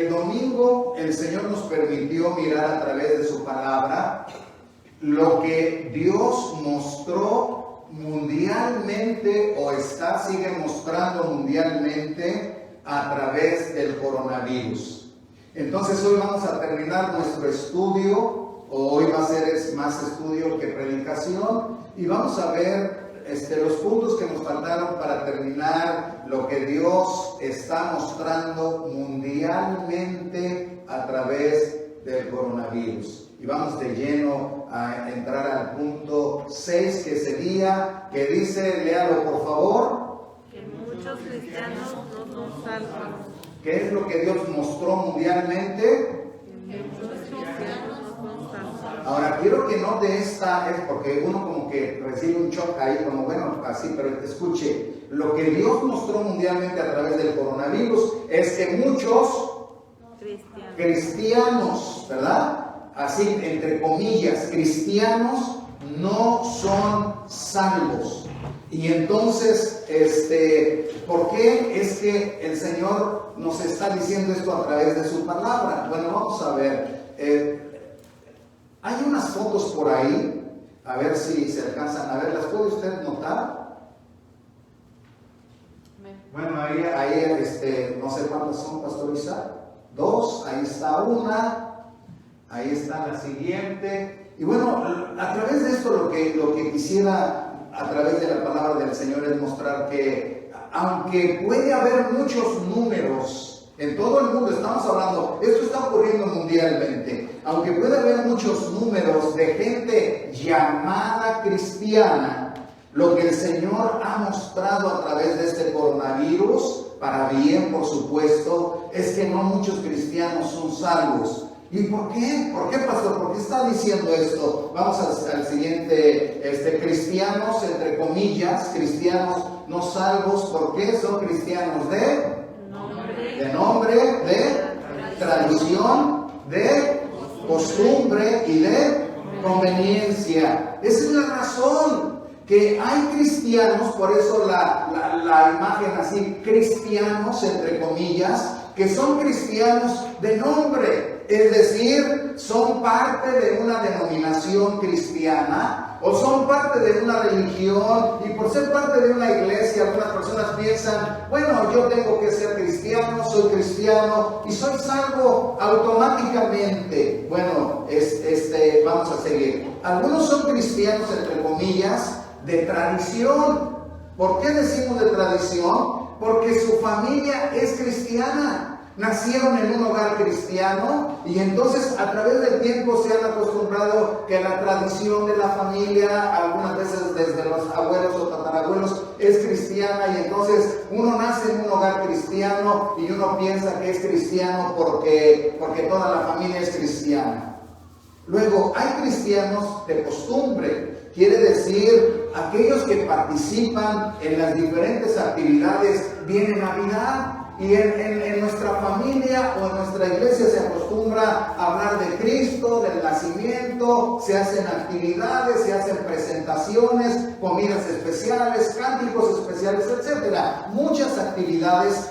El domingo el Señor nos permitió mirar a través de su palabra lo que Dios mostró mundialmente o sigue mostrando mundialmente a través del coronavirus. Entonces hoy vamos a terminar nuestro estudio, o hoy va a ser más estudio que predicación, y vamos a ver los puntos que nos faltaron para terminar lo que Dios está mostrando mundialmente a través del coronavirus. Y vamos de lleno a entrar al punto 6, que sería, que dice, léalo por favor. Que muchos cristianos no son salvos. ¿Qué es lo que Dios mostró mundialmente? Que muchos cristianos no son salvos. Ahora, quiero que note esta, porque uno como que recibe un shock ahí, como bueno, así, pero escuche, lo que Dios mostró mundialmente a través del coronavirus es que muchos cristianos, ¿verdad? Así, entre comillas, cristianos no son salvos. Y entonces, ¿por qué es que el Señor nos está diciendo esto a través de su palabra? Bueno, vamos a ver. Hay unas fotos por ahí, a ver si se alcanzan a ver. ¿Las puede usted notar? Bueno, ahí no sé cuántas son, Pastor Isaac. 2, ahí está una, ahí está la siguiente. Y bueno, a través de esto lo que quisiera a través de la palabra del Señor es mostrar que aunque puede haber muchos números en todo el mundo, estamos hablando, esto está ocurriendo mundialmente, aunque puede haber muchos números de gente llamada cristiana, lo que el Señor ha mostrado a través de este coronavirus, para bien por supuesto, es que no muchos cristianos son salvos. ¿Y por qué? ¿Por qué, pastor? ¿Por qué está diciendo esto? Vamos al siguiente, cristianos, entre comillas, cristianos no salvos. ¿Por qué? Son cristianos de nombre, de tradición, de costumbre y de conveniencia. Esa es la razón que hay cristianos, por eso la imagen así, cristianos, entre comillas, que son cristianos de nombre, es decir, son parte de una denominación cristiana o son parte de una religión, y por ser parte de una iglesia algunas personas piensan, bueno, yo tengo que ser cristiano, soy cristiano y soy salvo automáticamente. Bueno, vamos a seguir. Algunos son cristianos, entre comillas, de tradición. ¿Por qué decimos de tradición? Porque su familia es cristiana. Nacieron en un hogar cristiano y entonces a través del tiempo se han acostumbrado que la tradición de la familia, algunas veces desde los abuelos o tatarabuelos, es cristiana, y entonces uno nace en un hogar cristiano y uno piensa que es cristiano porque toda la familia es cristiana. Luego hay cristianos de costumbre, quiere decir aquellos que participan en las diferentes actividades. Viene Navidad y en nuestra familia o en nuestra iglesia se acostumbra a hablar de Cristo, del nacimiento, se hacen actividades, se hacen presentaciones, comidas especiales, cánticos especiales, etcétera. Muchas actividades,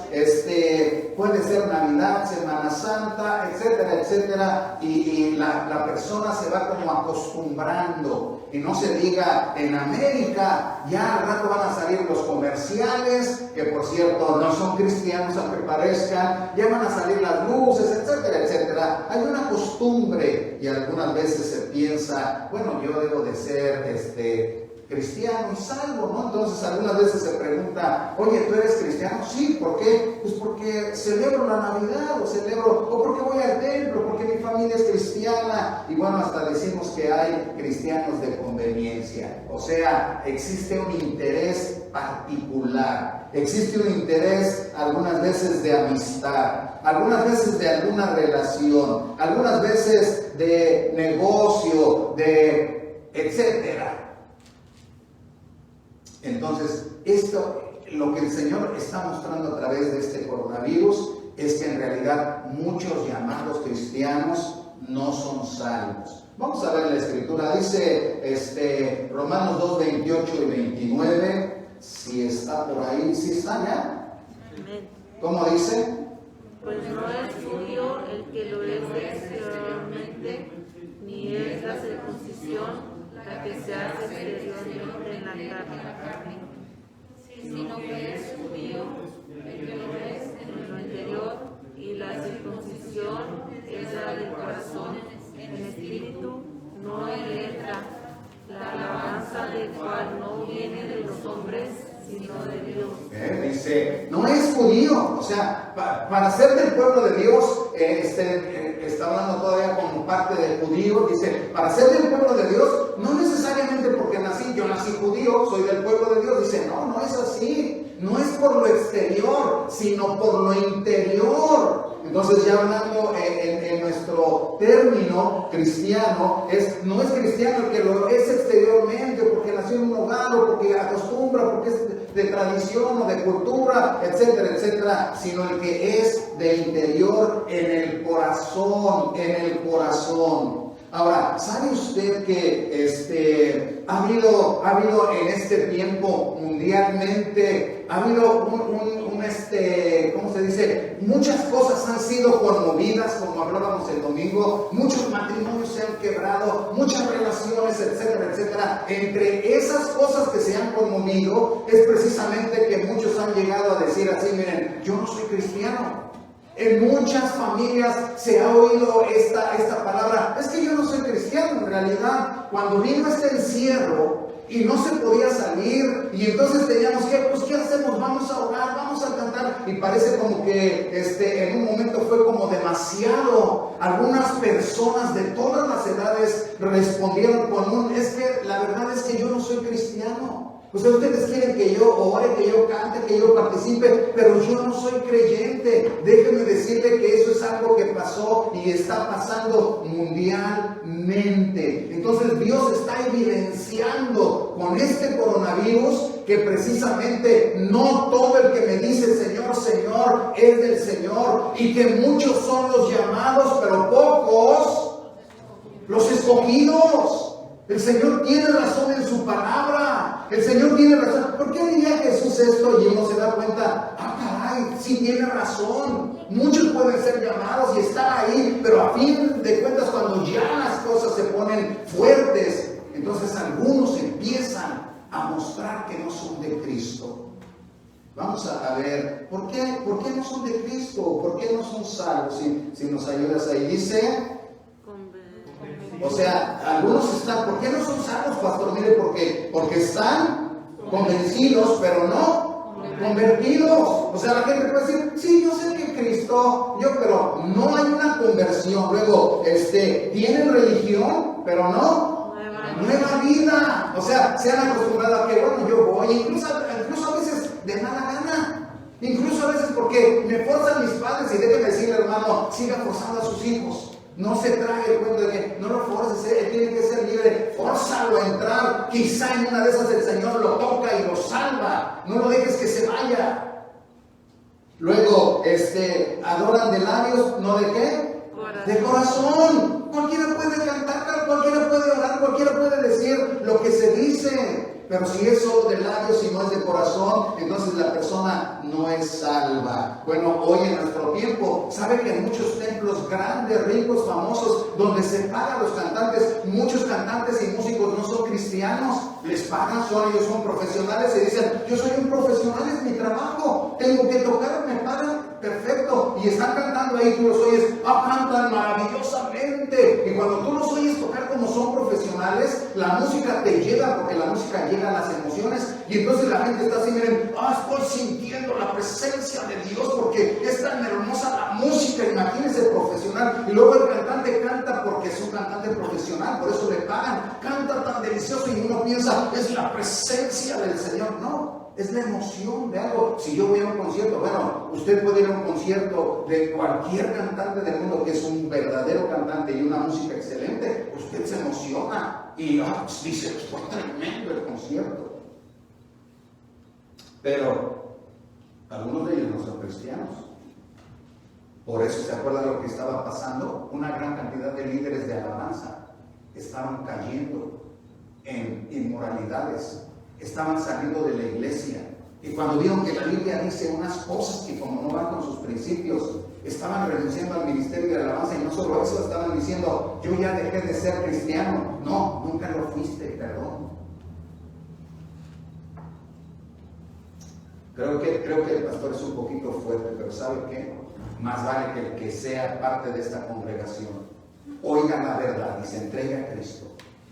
puede ser Navidad, Semana Santa, etcétera, etcétera, y la persona se va como acostumbrando. Y no se diga en América, ya al rato van a salir los comerciales, que por cierto no son cristianos aunque parezcan, ya van a salir las luces, etcétera, etcétera. Hay una costumbre y algunas veces se piensa, bueno, yo debo de ser cristiano y salvo, ¿no? Entonces algunas veces se pregunta, oye, ¿tú eres cristiano? Sí, ¿por qué? Pues porque celebro la Navidad, o porque voy al templo, porque mi familia es cristiana, y bueno, hasta decimos que hay cristianos de conveniencia, o sea, existe un interés particular, existe un interés algunas veces de amistad, algunas veces de alguna relación, algunas veces de negocio, de etcétera. Entonces, lo que el Señor está mostrando a través de este coronavirus es que en realidad muchos llamados cristianos no son salvos. Vamos a ver la escritura, dice Romanos 2, 28 y 29, si está por ahí, si está ya. ¿Cómo dice? pues no es judío el que lo es exteriormente, ni es la circuncisión la que se hace exteriormente en la carne, sino que es judío el que lo es en lo interior, y la circuncisión es la del corazón, en espíritu, no en letra, la alabanza del cual no viene de los hombres, sino de Dios. Dice, no es judío, o sea, para ser del pueblo de Dios, está hablando todavía como parte de judío, dice, para ser del pueblo de Dios, no necesariamente porque yo nací judío, soy del pueblo de Dios, dice, no es así, no es por lo exterior, sino por lo interior. Entonces ya hablando en nuestro término cristiano, no es cristiano el que lo es exteriormente, porque nació en un hogar, o porque acostumbra, porque es de tradición o de cultura, etcétera, etcétera, sino el que es de interior, en el corazón, Ahora, ¿sabe usted que ha habido en este tiempo mundialmente, ha habido ¿cómo se dice? Muchas cosas han sido conmovidas, como hablábamos el domingo, muchos matrimonios se han quebrado, muchas relaciones, etcétera, etcétera. Entre esas cosas que se han conmovido, es precisamente que muchos han llegado a decir así, miren, yo no soy cristiano. En muchas familias se ha oído esta palabra, es que yo no soy cristiano. En realidad, cuando vino este encierro y no se podía salir, y entonces teníamos que, pues ¿qué hacemos? Vamos a orar, vamos a cantar, y parece como que en un momento fue como demasiado. Algunas personas de todas las edades respondieron con es que la verdad es que yo no soy cristiano. Ustedes quieren que yo ore, que yo cante, que yo participe, pero yo no soy creyente. Déjenme decirle que eso es algo que pasó y está pasando mundialmente. Entonces Dios está evidenciando con este coronavirus que precisamente no todo el que me dice Señor, Señor es del Señor, y que muchos son los llamados, pero pocos los escogidos. El Señor tiene razón en su palabra. El Señor tiene razón. ¿Por qué diría Jesús esto? Y uno se da cuenta, caray, sí tiene razón. Muchos pueden ser llamados y estar ahí, pero a fin de cuentas, cuando ya las cosas se ponen fuertes, entonces algunos empiezan a mostrar que no son de Cristo. Vamos a ver, ¿por qué no son de Cristo? ¿Por qué no son salvos? Si nos ayudas ahí, dice... O sea, algunos están, ¿por qué no son salvos, pastor? Mire, porque están convencidos, pero no convertidos. O sea, la gente puede decir, sí, yo sé que Cristo, pero no hay una conversión. Luego, tienen religión, pero no nueva vida. O sea, se han acostumbrado a que, bueno, yo voy, incluso a veces de mala gana. Incluso a veces porque me forzan mis padres, y déjeme decirle, hermano, siga forzando a sus hijos. No se trague el cuento de que no lo forces, él tiene que ser libre, fórzalo a entrar. Quizá en una de esas el Señor lo toca y lo salva. No lo dejes que se vaya. Luego, adoran de labios, ¿no de qué? De corazón. Cualquiera puede cantar, cualquiera puede orar, cualquiera puede decir lo que se dice. Pero si es solo de labios y no es de corazón, entonces la persona no es salva. Bueno, hoy en nuestro tiempo, ¿sabe que en muchos templos grandes, ricos, famosos, donde se pagan los cantantes, muchos cantantes y músicos no son cristianos? Les pagan, ellos son profesionales y dicen, yo soy un profesional, es mi trabajo, tengo que tocar, me pagan, perfecto. Y están cantando ahí, tú los oyes, cantan maravillosamente. Y cuando tú los oyes tocar como son profesionales, la música te llega, porque la música llega a las emociones, y entonces la gente está así, miren, estoy sintiendo la presencia de Dios porque es tan hermosa la música. Imagínense, profesional. Y luego el cantante canta porque es un cantante profesional, por eso le pagan, canta tan delicioso, y uno piensa, es la presencia del Señor. No, es la emoción de algo. Si yo voy a un concierto, bueno, usted puede ir a un concierto de cualquier cantante del mundo que es un verdadero cantante y una música excelente, usted se emociona y dice, fue tremendo el concierto. Pero algunos de ellos no son cristianos. Por eso, ¿se acuerdan lo que estaba pasando? Una gran cantidad de líderes de alabanza estaban cayendo en inmoralidades, estaban saliendo de la iglesia. Y cuando vieron que la Biblia dice unas cosas que como no van con sus principios, estaban renunciando al ministerio de alabanza y no solo eso, estaban diciendo, yo ya dejé de ser cristiano. No, nunca lo fuiste, perdón. Creo que el pastor es un poquito fuerte, pero ¿sabe qué? Más vale que el que sea parte de esta congregación oiga la verdad y se entregue a Cristo.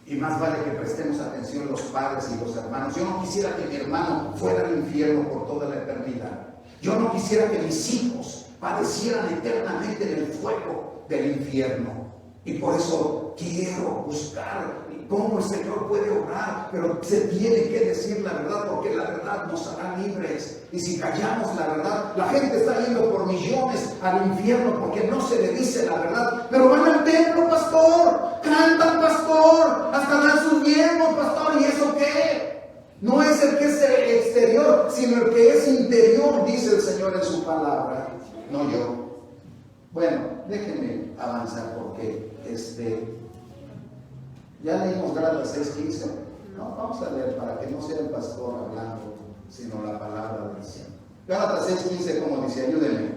Y más vale que prestemos atención los padres y los hermanos. Yo no quisiera que mi hermano fuera al infierno por toda la eternidad. Yo no quisiera que mis hijos padecieran eternamente en el fuego del infierno. Y por eso quiero buscar cómo el Señor puede obrar, pero se tiene que decir la verdad, porque la verdad nos hará libres. Y si callamos la verdad, la gente está yendo por millones al infierno porque no se le dice la verdad. Pero van al templo, pastor, cantan, pastor, hasta dan sus diezmos, pastor, ¿y eso qué? No es el que es exterior, sino el que es interior, dice el Señor en su palabra, no yo. Bueno, déjenme avanzar porque ya leímos Gálatas 6:15. No, vamos a leer para que no sea el pastor hablando, sino la palabra del Señor. Gálatas 6:15, como dice, ayúdenme.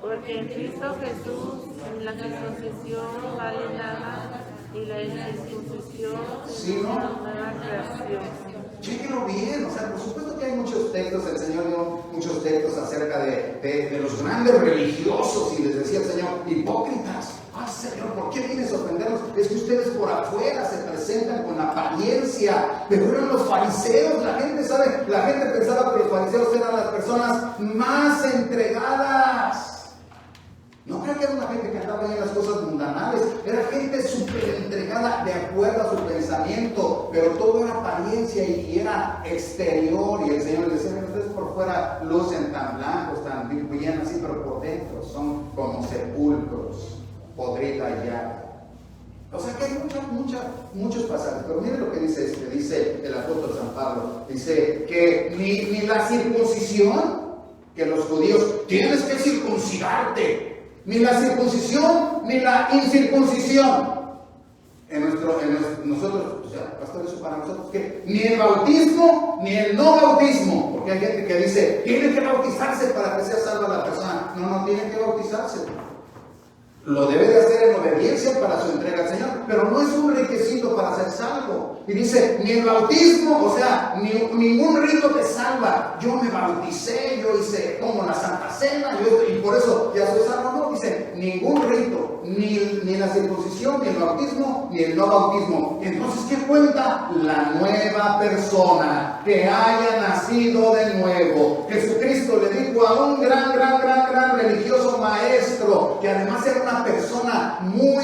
Porque en Cristo Jesús la circuncisión no vale nada y la incircuncisión es una nueva creación. Chéquenlo bien, o sea, por supuesto que hay muchos textos, el Señor dio muchos textos acerca de los grandes religiosos y les decía el Señor, hipócritas. Ay, Señor, ¿por qué vienes a ofendernos? Es que ustedes por afuera se presentan con apariencia, pero eran los fariseos. La gente pensaba que los fariseos eran las personas más entregadas. No creo que era una gente que andaba en las cosas mundanales, era gente súper entregada de acuerdo a su pensamiento, pero todo era apariencia y era exterior. Y el Señor les decía, ustedes por fuera lucen tan blancos, tan bien así, pero por dentro son como sepulcros, podrida ya. O sea que hay muchos pasajes, pero miren lo que dice el apóstol San Pablo, dice que ni la circuncisión, que los judíos, tienes que circuncidarte, ni la circuncisión, ni la incircuncisión. Nosotros, o sea, pastor, eso para nosotros, que ni el bautismo, ni el no bautismo, porque hay gente que dice, tiene que bautizarse para que sea salva la persona. No tiene que bautizarse. Lo debe de hacer en obediencia para su entrega al Señor, pero no es un requisito para ser salvo. Y dice, ni el bautismo, o sea, ningún rito te salva. Yo me bauticé, yo hice como la Santa Cena, y por eso ya soy salvo. No, dice, ningún rito, ni la circuncisión, ni el bautismo, ni el no bautismo. Entonces, ¿qué cuenta? La nueva persona que haya nacido de nuevo. Jesucristo le dijo a un gran religioso maestro, que además era una persona muy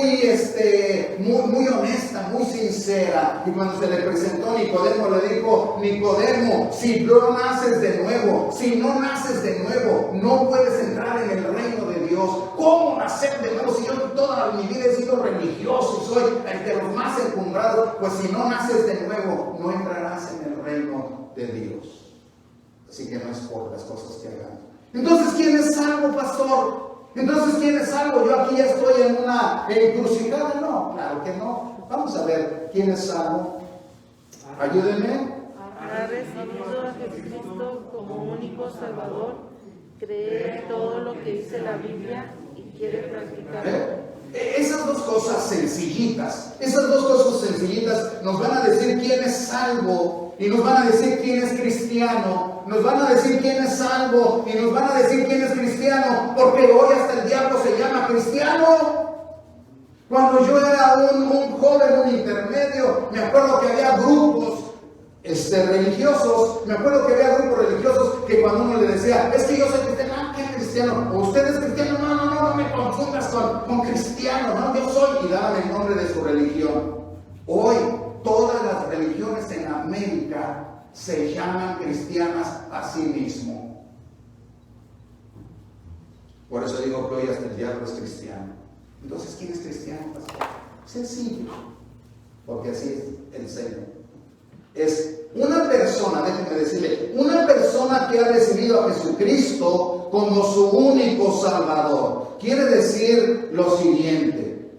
honesta, muy sincera, y cuando se le presentó a Nicodemo, le dijo, Nicodemo, si no naces de nuevo, no puedes entrar en el reino de Dios. ¿Cómo nacer de nuevo? Si yo toda mi vida he sido religioso y soy el de los más encumbrados, pues si no naces de nuevo, no entrarás en el reino de Dios. Así que no es por las cosas que hagamos. Entonces, ¿quién es salvo, pastor? Entonces, ¿quién es salvo? Yo aquí ya estoy en una encrucijada. No, claro que no. Vamos a ver quién es salvo. Ayúdenme. Ha recibido a Jesucristo como único Salvador, cree todo lo que dice la Biblia y quiere practicarlo. Esas dos cosas sencillitas nos van a decir quién es salvo y nos van a decir quién es cristiano. Nos van a decir quién es salvo y nos van a decir quién es cristiano, porque hoy hasta el diablo se llama cristiano. Cuando yo era un joven, un intermedio, me acuerdo que había grupos religiosos, que cuando uno le decía, es que yo soy cristiano, ¿qué cristiano? ¿O usted es cristiano? No me confundas con cristiano, no, yo soy, y daban el nombre de su religión. Hoy, todas las religiones en América se llaman cristianas a sí mismo. Por eso digo que hoy hasta el diablo es cristiano. Entonces, ¿quién es cristiano, pastor? Sencillo, porque así es el Señor. Es una persona, déjenme decirle, una persona que ha recibido a Jesucristo como su único Salvador. Quiere decir lo siguiente,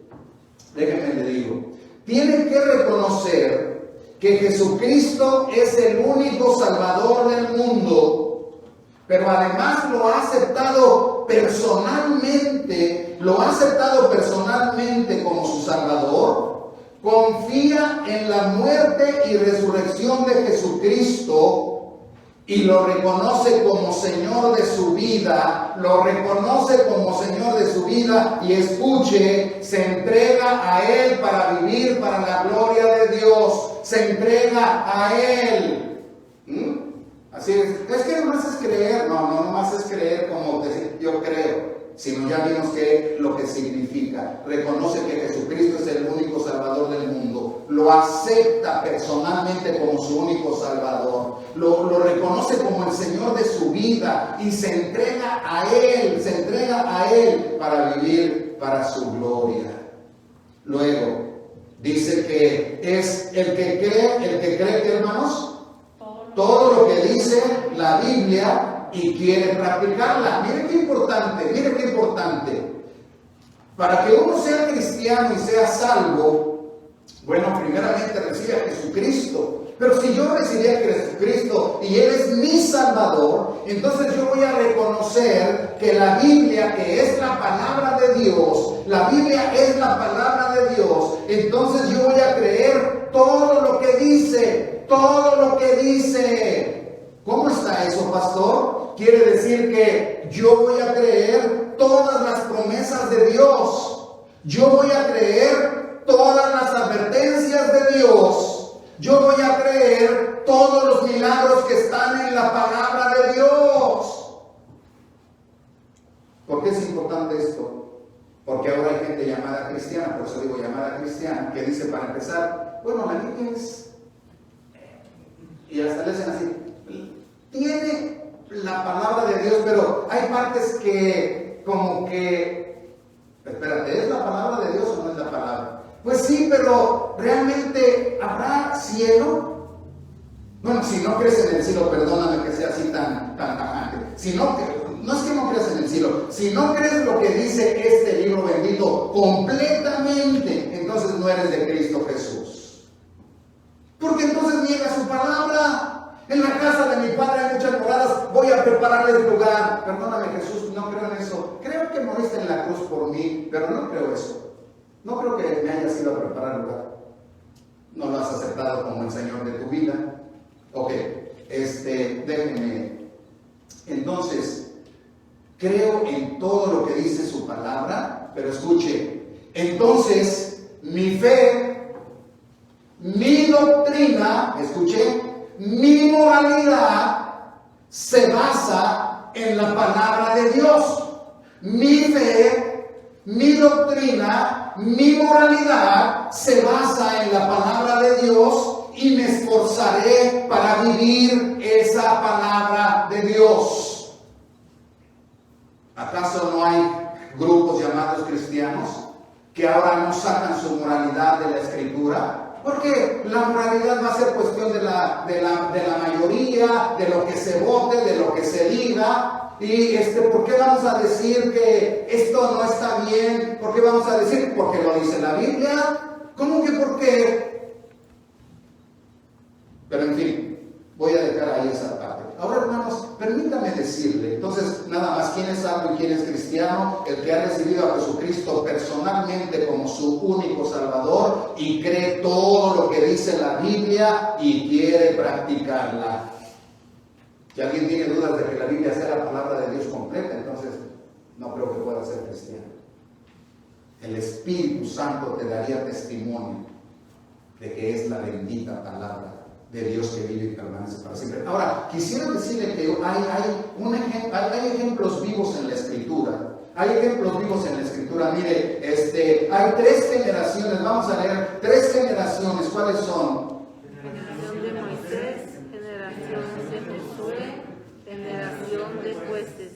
déjenme le digo, tienen que reconocer que Jesucristo es el único Salvador del mundo, pero además lo ha aceptado personalmente como su Salvador, confía en la muerte y resurrección de Jesucristo y lo reconoce como Señor de su vida, y escuche, se entrega a Él para vivir para la gloria de Dios, se entrega a Él. Así es que nomás es creer, no nomás es creer como decir yo creo, sino ya vimos que lo que significa, reconoce que Jesucristo es el único Salvador del mundo, lo acepta personalmente como su único Salvador, lo reconoce como el Señor de su vida y se entrega a Él para vivir para su gloria. Luego, dice que es el que cree, hermanos, todo lo que dice la Biblia y quiere practicarla. Mire qué importante. Para que uno sea cristiano y sea salvo, bueno, primeramente recibe a Jesucristo. Pero si yo recibí a Jesucristo y Él es mi Salvador, entonces yo voy a reconocer que la Biblia, que es la palabra de Dios, entonces yo voy a creer todo lo que dice. ¿Cómo está eso, pastor? Quiere decir que yo voy a creer todas las promesas de Dios. Yo voy a creer todas las advertencias de Dios. Yo voy a creer todos los milagros que están en la palabra de Dios. ¿Por qué es importante esto? Porque ahora hay gente llamada cristiana, por eso digo llamada cristiana, que dice para empezar, bueno, la Biblia es... Y hasta le dicen así, tiene la palabra de Dios, pero hay partes que como que, espérate, ¿es la palabra de Dios o no es la palabra? Pues sí, pero ¿realmente habrá cielo? Bueno, si no crees en el cielo, perdóname que sea así tan tajante. No es que no creas en el cielo, si no crees lo que dice este libro bendito completamente, entonces no eres de Cristo Jesús. Porque entonces niega su palabra. En la casa de mi Padre hay muchas moradas, voy a prepararles lugar. Perdóname, Jesús, no creo en eso. Creo que moriste en la cruz por mí, pero no creo eso. No creo que me hayas ido a preparar lugar. No lo has aceptado como el Señor de tu vida. Ok, déjenme. Entonces, creo en todo lo que dice su palabra, pero escuche, entonces mi fe, mi doctrina, escuche, mi moralidad se basa en la palabra de Dios. Mi fe, mi doctrina, mi moralidad se basa en la palabra de Dios y me esforzaré para vivir esa palabra de Dios. ¿Acaso no hay grupos llamados cristianos que ahora no sacan su moralidad de la Escritura? Porque la moralidad va a ser cuestión de la mayoría, de lo que se vote, de lo que se diga. Y ¿por qué vamos a decir que esto no está bien? ¿Por qué vamos a decir? Porque lo dice la Biblia. ¿Cómo que por qué? Pero en fin, voy a dejar ahí esa parte. Ahora, hermanos, permítame decirle, entonces, nada más, ¿quién es salvo y quién es cristiano? El que ha recibido a Jesucristo personalmente como su único Salvador y cree todo lo que dice la Biblia y quiere practicarla. Si alguien tiene dudas de que la Biblia sea la palabra de Dios completa, entonces no creo que pueda ser cristiano. El Espíritu Santo te daría testimonio de que es la bendita palabra de Dios que vive y permanece para siempre. Ahora, quisiera decirle que hay ejemplos vivos en la Escritura. Mire, hay 3 generaciones. Vamos a leer 3 generaciones. ¿Cuáles son? Generación de Moisés, generación de Josué, generación de jueces.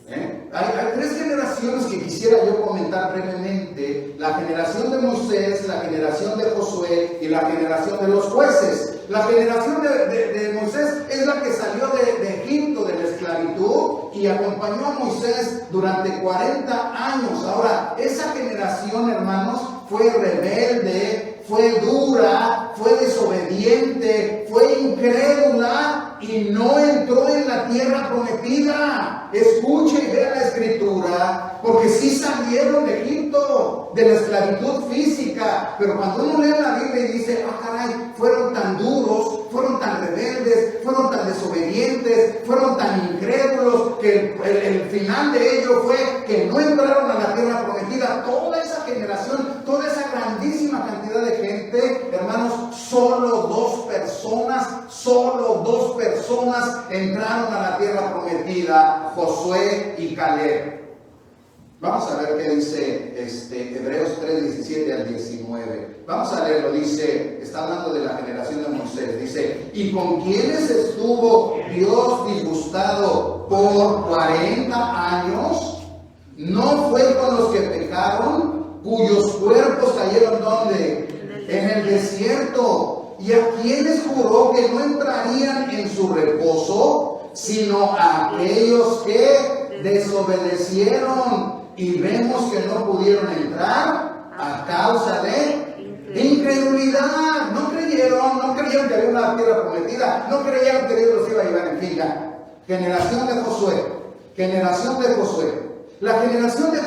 Hay 3 generaciones que quisiera yo comentar brevemente. La generación de Moisés, la generación de Josué y la generación de los jueces. La generación de Moisés es la que salió de Egipto, de la esclavitud, y acompañó a Moisés durante 40 años. Ahora, esa generación, hermanos, fue rebelde, fue dura, fue desobediente, fue incrédula y no entró en la tierra prometida. Escuche y vea la escritura, porque sí salieron de Egipto, de la esclavitud física, pero cuando uno lee la Biblia y dice, caray, fueron tan duros, fueron tan rebeldes, fueron tan desobedientes, fueron tan incrédulos, que el final de ello fue que no entraron a la tierra prometida. Toda esa generación, toda esa grandísima cantidad de gente, hermanos, solo dos personas entraron a la tierra prometida, Josué y Caleb. Vamos a ver qué dice Hebreos 3, 17 al 19. Vamos a leerlo, dice, está hablando de la generación de Moisés, dice, ¿y con quiénes estuvo Dios disgustado por 40 años? ¿No fue con los que pecaron, cuyos cuerpos cayeron ¿dónde? En el desierto. ¿Y a quienes juró que no entrarían en su reposo, sino a aquellos que desobedecieron? Y vemos que no pudieron entrar a causa de incredulidad. No creyeron que había una tierra prometida, no creyeron que Dios los iba a llevar en fin. Generación de Josué. La generación de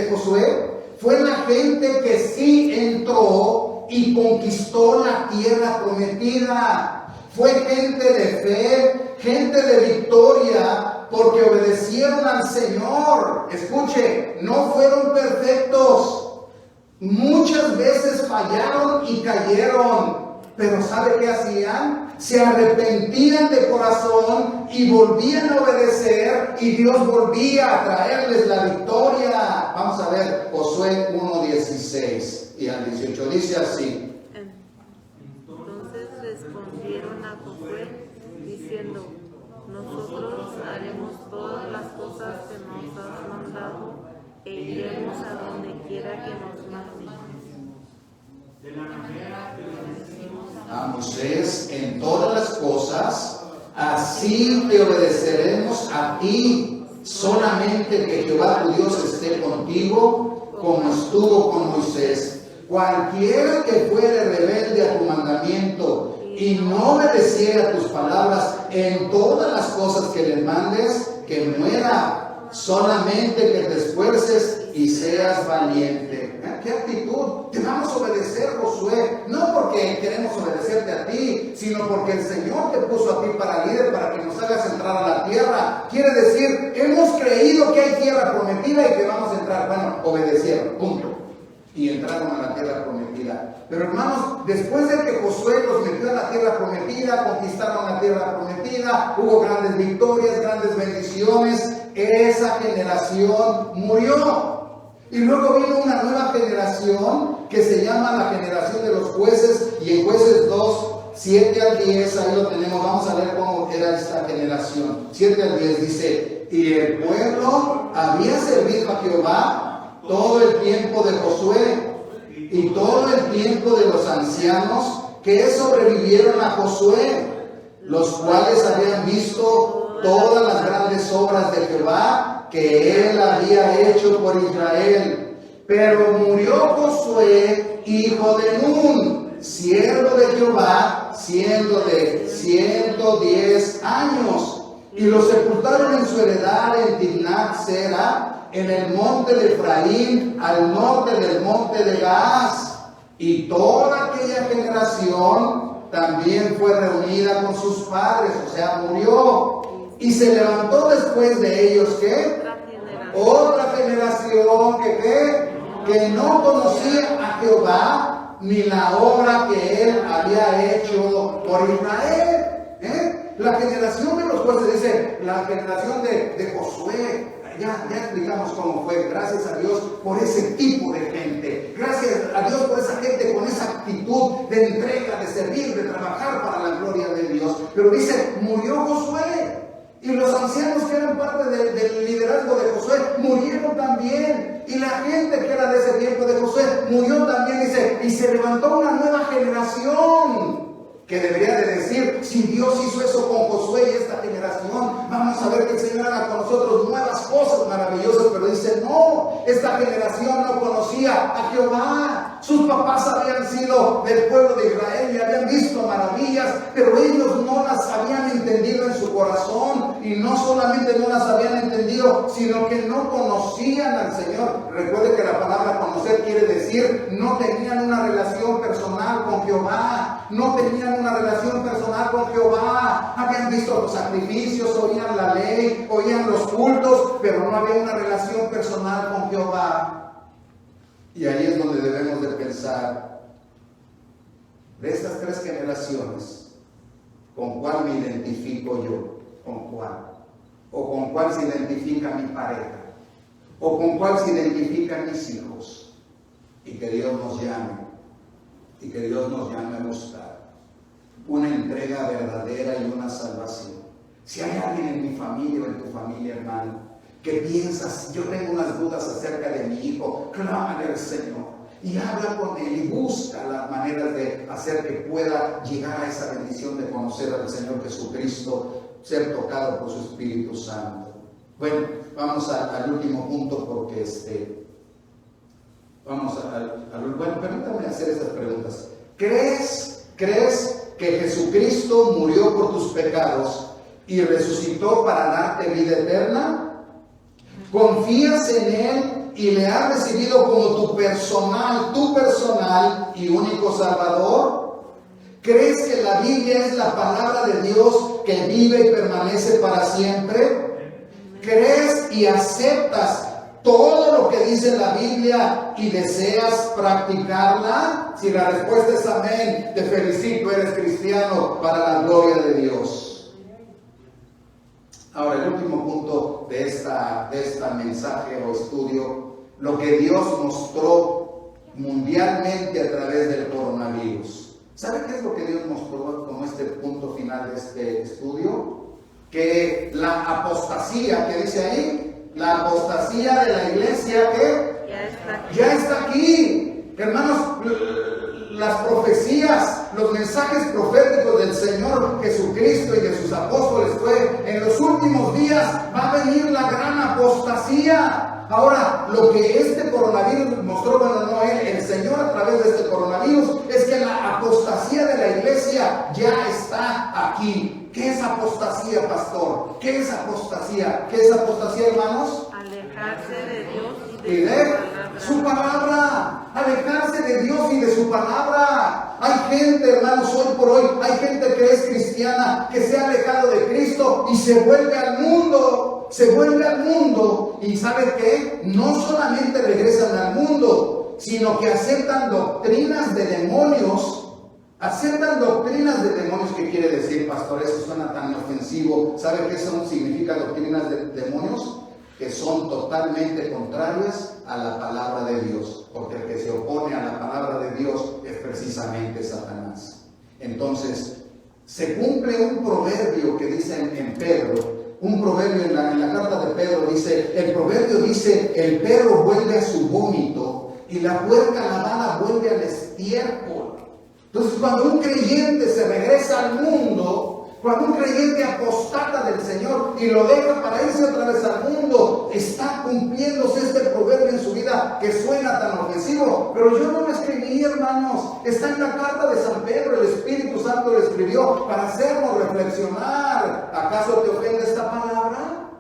Josué fue la gente que sí entró y conquistó la tierra prometida. Fue gente de fe, gente de victoria, porque obedecieron al Señor. Escuche, no fueron perfectos. Muchas veces fallaron y cayeron. Pero ¿sabe qué hacían? Se arrepentían de corazón y volvían a obedecer, y Dios volvía a traerles la victoria. Vamos a ver Josué 1:16 y al 18. Dice así. Entonces respondieron a Josué diciendo, nosotros haremos todas las cosas que nos has mandado e iremos a donde quiera que nos mandes. A Moisés en todas las cosas, así te obedeceremos a ti, solamente que Jehová tu Dios esté contigo, como estuvo con Moisés. Cualquiera que fuere rebelde a tu mandamiento y no obedeciera tus palabras en todas las cosas que le mandes, que muera. Solamente que te esfuerces y seas valiente. ¿Qué actitud? Te vamos a obedecer, Josué, no porque queremos obedecerte a ti, sino porque el Señor te puso a ti para líder, para que nos hagas entrar a la tierra. Quiere decir, hemos creído que hay tierra prometida y que vamos a entrar. Bueno, obedecieron, punto. Y entraron a la tierra prometida. Pero hermanos, después de que Josué los metió a la tierra prometida, conquistaron la tierra prometida, hubo grandes victorias, grandes bendiciones, esa generación murió. Y luego vino una nueva generación que se llama la generación de los jueces, y en Jueces 2, 7 al 10, ahí lo tenemos. Vamos a ver cómo era esta generación. 7 al 10 dice, y el pueblo había servido a Jehová todo el tiempo de Josué y todo el tiempo de los ancianos que sobrevivieron a Josué, los cuales habían visto todas las grandes obras de Jehová que él había hecho por Israel. Pero murió Josué, hijo de Nun, siervo de Jehová, siendo de 110 años, y lo sepultaron en su heredad en Timnat-Sera, en el monte de Efraín, al norte del monte de Gaas. Y toda aquella generación también fue reunida con sus padres, o sea, murió. Y se levantó después de ellos, ¿qué? Otra generación que no conocía a Jehová ni la obra que él había hecho por Israel. La generación de los jueces, dice, la generación de Josué. Ya explicamos cómo fue. Gracias a Dios por ese tipo de gente. Gracias a Dios por esa gente con esa actitud de entrega, de servir, de trabajar para la gloria de Dios. Pero dice, murió Josué. Y los ancianos que eran parte del liderazgo de Josué murieron también. Y la gente que era de ese tiempo de Josué murió también. Dice, y se levantó una nueva generación. Que debería de decir, si Dios hizo eso con Josué y esta generación, vamos a ver que el Señor haga con nosotros nuevas cosas maravillosas. Pero dice, no, Esta generación no conocía a Jehová. Sus papás habían sido del pueblo de Israel y habían visto maravillas, pero ellos no las habían entendido en su corazón. Y no solamente no las habían entendido, sino que no conocían al Señor. Recuerde que la palabra conocer quiere decir no tenían una relación personal con Jehová. No tenían una relación personal con Jehová. Habían visto los sacrificios, oían la ley, oían los cultos, pero no había una relación personal con Jehová. Y ahí es donde debemos de pensar, de estas tres generaciones, ¿con cuál me identifico yo? ¿Con cuál? ¿O con cuál se identifica mi pareja? ¿O con cuál se identifican mis hijos? Y que Dios nos llame, y que Dios nos llame a buscar una entrega verdadera y una salvación. Si hay alguien en mi familia o en tu familia, hermano, que piensas, yo tengo unas dudas acerca de mi hijo, clámale al Señor y habla con él y busca las maneras de hacer que pueda llegar a esa bendición de conocer al Señor Jesucristo, ser tocado por su Espíritu Santo. Bueno, vamos al último punto porque bueno, permítame hacer estas preguntas. ¿Crees que Jesucristo murió por tus pecados y resucitó para darte vida eterna? ¿Confías en Él y le has recibido como tu personal y único Salvador? ¿Crees que la Biblia es la palabra de Dios que vive y permanece para siempre? ¿Crees y aceptas todo lo que dice la Biblia y deseas practicarla? Si la respuesta es amén, te felicito, eres cristiano para la gloria de Dios. Ahora, el último punto de esta mensaje o estudio, lo que Dios mostró mundialmente a través del coronavirus. ¿Sabe qué es lo que Dios mostró como este punto final de este estudio? Que la apostasía, que dice ahí, la apostasía de la iglesia, que ya está aquí. Hermanos, las profecías, los mensajes proféticos del Señor Jesucristo y de sus apóstoles fue: en los últimos días va a venir la gran apostasía. Ahora, lo que este coronavirus mostró, bueno, no el Señor a través de este coronavirus, es que la apostasía de la iglesia ya está aquí. ¿Qué es apostasía, pastor? ¿Qué es apostasía? ¿Qué es apostasía, hermanos? Alejarse de Dios y de su palabra. Alejarse de Dios y de su palabra. Hay gente, hermanos, hoy por hoy, hay gente que es cristiana, que se ha alejado de Cristo y se vuelve al mundo. Se vuelve al mundo. ¿Y sabe qué? No solamente regresan al mundo, sino que aceptan doctrinas de demonios. Aceptan doctrinas de demonios. ¿Qué quiere decir, pastor? Eso suena tan ofensivo. ¿Sabe qué significa doctrinas de demonios? Que son totalmente contrarias a la palabra de Dios, porque el que se opone a la palabra de Dios es precisamente Satanás. Entonces, se cumple un proverbio que dice en Pedro, un proverbio en la carta de Pedro dice, el proverbio dice: el perro vuelve a su vómito y la puerca lavada vuelve al estiércol. Entonces, cuando un creyente se regresa al mundo, cuando un creyente apostata del Señor y lo deja para irse otra vez al mundo, está cumpliéndose este proverbio en su vida que suena tan ofensivo. Pero yo no lo escribí, hermanos. Está en la carta de San Pedro. El Espíritu Santo lo escribió para hacernos reflexionar. ¿Acaso te ofende esta palabra?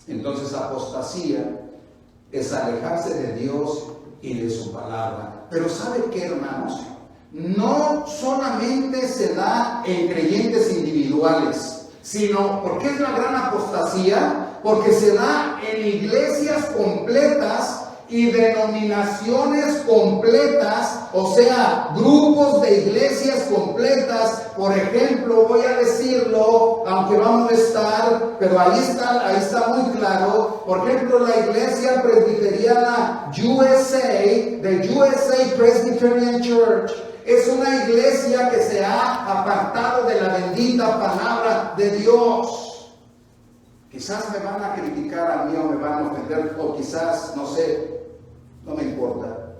Entonces, apostasía es alejarse de Dios y de su palabra. Pero ¿sabe qué, hermanos? No solamente se da en creyentes individuales, sino, ¿porque es la gran apostasía? Porque se da en iglesias completas y denominaciones completas, o sea, grupos de iglesias completas. Por ejemplo, voy a decirlo, aunque va a molestar, pero ahí está muy claro. Por ejemplo, la iglesia presbiteriana USA, de USA Presbyterian Church, es una iglesia que se ha apartado de la bendita palabra de Dios. Quizás me van a criticar a mí o me van a ofender, o quizás, no sé, no me importa.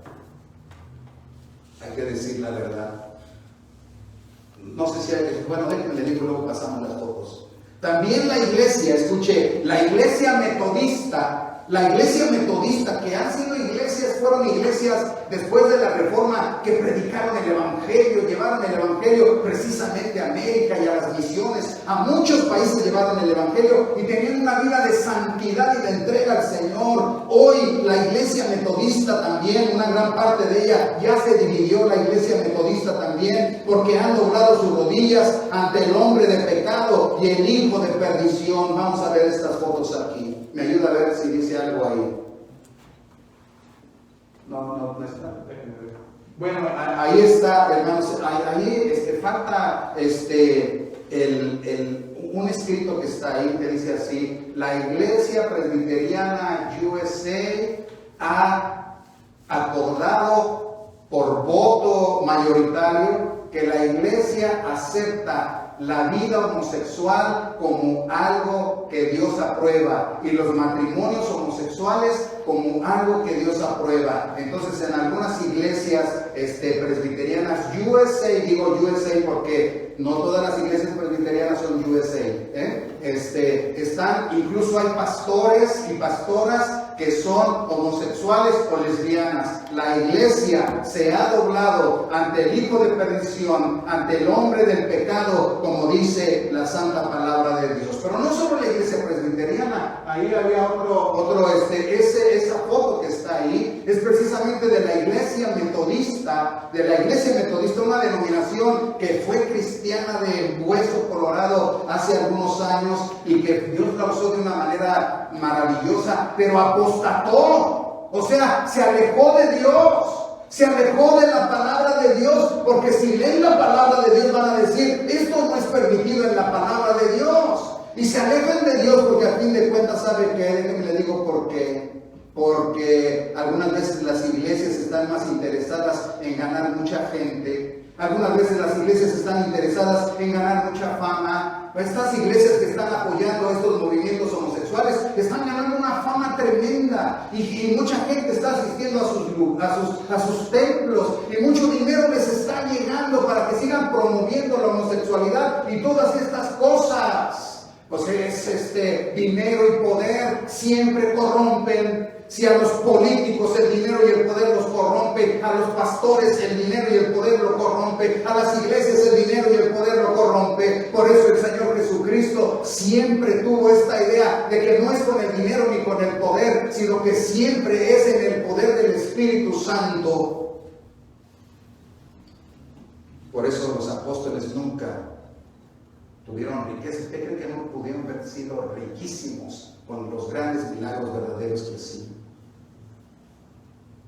Hay que decir la verdad. No sé si hay, bueno, déjenme le digo, luego pasamos las fotos. También la iglesia, escuche, la iglesia metodista La iglesia metodista, que han sido iglesias, fueron iglesias después de la Reforma que predicaron el Evangelio, llevaron el Evangelio precisamente a América y a las misiones. A muchos países llevaron el Evangelio y tenían una vida de santidad y de entrega al Señor. Hoy la iglesia metodista también, una gran parte de ella ya se dividió, la iglesia metodista también, porque han doblado sus rodillas ante el hombre de pecado y el hijo de perdición. Vamos a ver estas fotos aquí. Me ayuda a ver si dice algo ahí. No está. Bueno, ahí está, hermanos. Ahí falta un escrito que está ahí que dice así: la Iglesia Presbiteriana USA ha acordado por voto mayoritario que la Iglesia acepta la vida homosexual como algo que Dios aprueba y los matrimonios homosexuales como algo que Dios aprueba. Entonces, en algunas iglesias presbiterianas USA, digo USA porque no todas las iglesias presbiterianas son USA, están, incluso hay pastores y pastoras que son homosexuales o lesbianas. La iglesia se ha doblado ante el hijo de perdición, ante el hombre del pecado, como dice la santa palabra de Dios. Pero no solo la iglesia presbiteriana, ahí había esa foto que está ahí, es precisamente de la iglesia metodista, una denominación que fue cristiana de Hueso Colorado hace algunos años y que Dios la usó de una manera maravillosa, pero apostató, o sea, se alejó de Dios, se alejó de la palabra de Dios, porque si leen la palabra de Dios van a decir, esto no es permitido en la palabra de Dios, y se alejan de Dios porque a fin de cuentas, ¿sabe qué? Déjenme le digo por qué. Porque algunas veces las iglesias están más interesadas en ganar mucha gente. Algunas veces las iglesias están interesadas en ganar mucha fama. Estas iglesias que están apoyando estos movimientos homosexuales están ganando una fama tremenda. Y mucha gente está asistiendo a sus templos. Y mucho dinero les está llegando para que sigan promoviendo la homosexualidad y todas estas cosas. Pues es dinero y poder siempre corrompen. Si a los políticos el dinero y el poder los corrompe, a los pastores el dinero y el poder lo corrompe, a las iglesias el dinero y el poder lo corrompe. Por eso el Señor Jesucristo siempre tuvo esta idea de que no es con el dinero ni con el poder, sino que siempre es en el poder del Espíritu Santo. Por eso los apóstoles nunca tuvieron riquezas. ¿Usted cree que no pudieron haber sido riquísimos con los grandes milagros verdaderos que sí?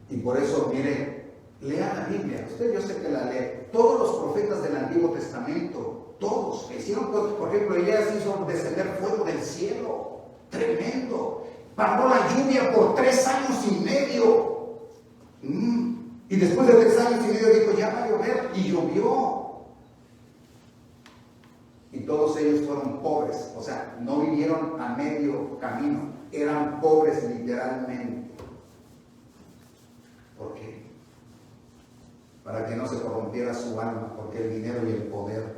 Y por eso, mire, lea la Biblia. Usted, yo sé que la lee. Todos los profetas del Antiguo Testamento, todos, hicieron, por ejemplo, Elías hizo descender fuego del cielo, tremendo. Paró la lluvia por 3 años y medio. Y después de 3 años y medio dijo, ya va a llover, y llovió. Y todos ellos fueron pobres, o sea, no vivieron a medio camino, eran pobres literalmente. ¿Por qué? Para que no se corrompiera su alma, porque el dinero y el poder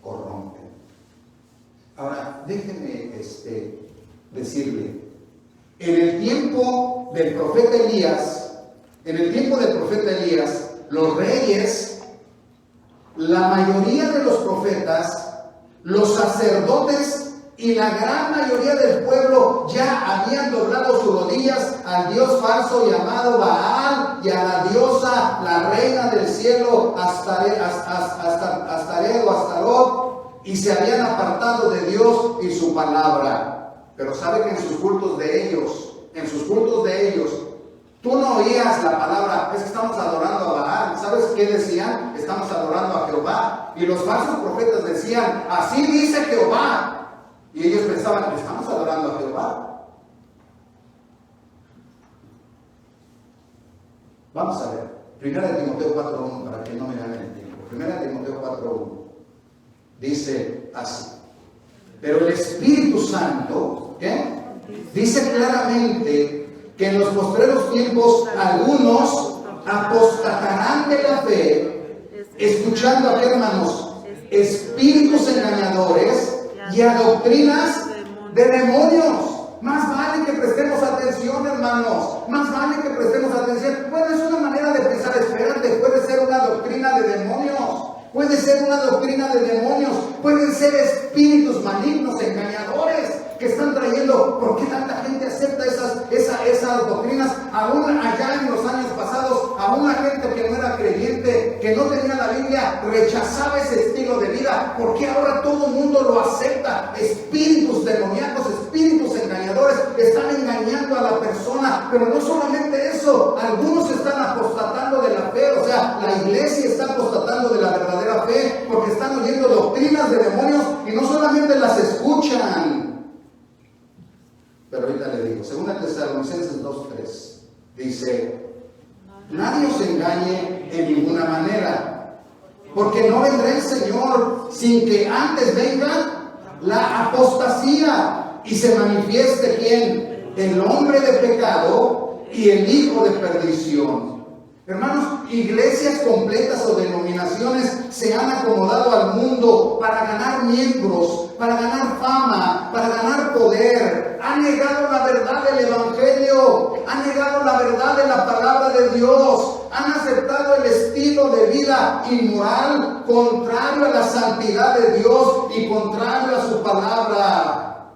corrompen. Ahora, déjenme decirle, en el tiempo del profeta Elías, los reyes, la mayoría de los profetas, los sacerdotes y la gran mayoría del pueblo ya habían doblado sus rodillas al dios falso llamado Baal y a la diosa, la reina del cielo, Astarot, y se habían apartado de Dios y su palabra. Pero sabe que en sus cultos de ellos, tú no oías la palabra, es que estamos adorando a Baal. ¿Sabes qué decían? Estamos adorando a Jehová. Y los falsos profetas decían, así dice Jehová. Y ellos pensaban, estamos adorando a Jehová. Vamos a ver, 1 Timoteo 4:1, para que no me gane el tiempo. 1 Timoteo 4:1 dice así: pero el Espíritu Santo, ¿qué? Dice claramente que en los postreros tiempos algunos apostatarán de la fe, escuchando a, hermanos, espíritus engañadores y a doctrinas de demonios. Más vale que prestemos atención, hermanos. Más vale que prestemos atención. Bueno, es una manera de pensar. Espérate, puede ser una doctrina de demonios. Puede ser una doctrina de demonios. Pueden ser espíritus malignos, engañadores, que están trayendo. ¿Por qué tanta gente acepta esas doctrinas? Aún allá en los años pasados, aún la gente que no era creyente, que no tenía la Biblia, rechazaba ese estilo de vida. ¿Por qué ahora todo el mundo lo acepta? Espíritus demoníacos, espíritus engañadores están engañando a la persona. Pero no solamente eso, algunos están apostatando de la fe. O sea, la iglesia está apostatando de la verdadera fe porque están oyendo doctrinas de demonios y no solamente las escuchan. Pero ahorita le digo, según Tesalonicenses 2:3, dice: nadie os engañe en ninguna manera, porque no vendrá el Señor sin que antes venga la apostasía y se manifieste ¿quién? El hombre de pecado y el hijo de perdición. Hermanos, iglesias completas o denominaciones se han acomodado al mundo para ganar miembros, para ganar fama, para ganar poder. Han negado la verdad del Evangelio, han negado la verdad de la palabra de Dios, han aceptado el estilo de vida inmoral, contrario a la santidad de Dios y contrario a su palabra.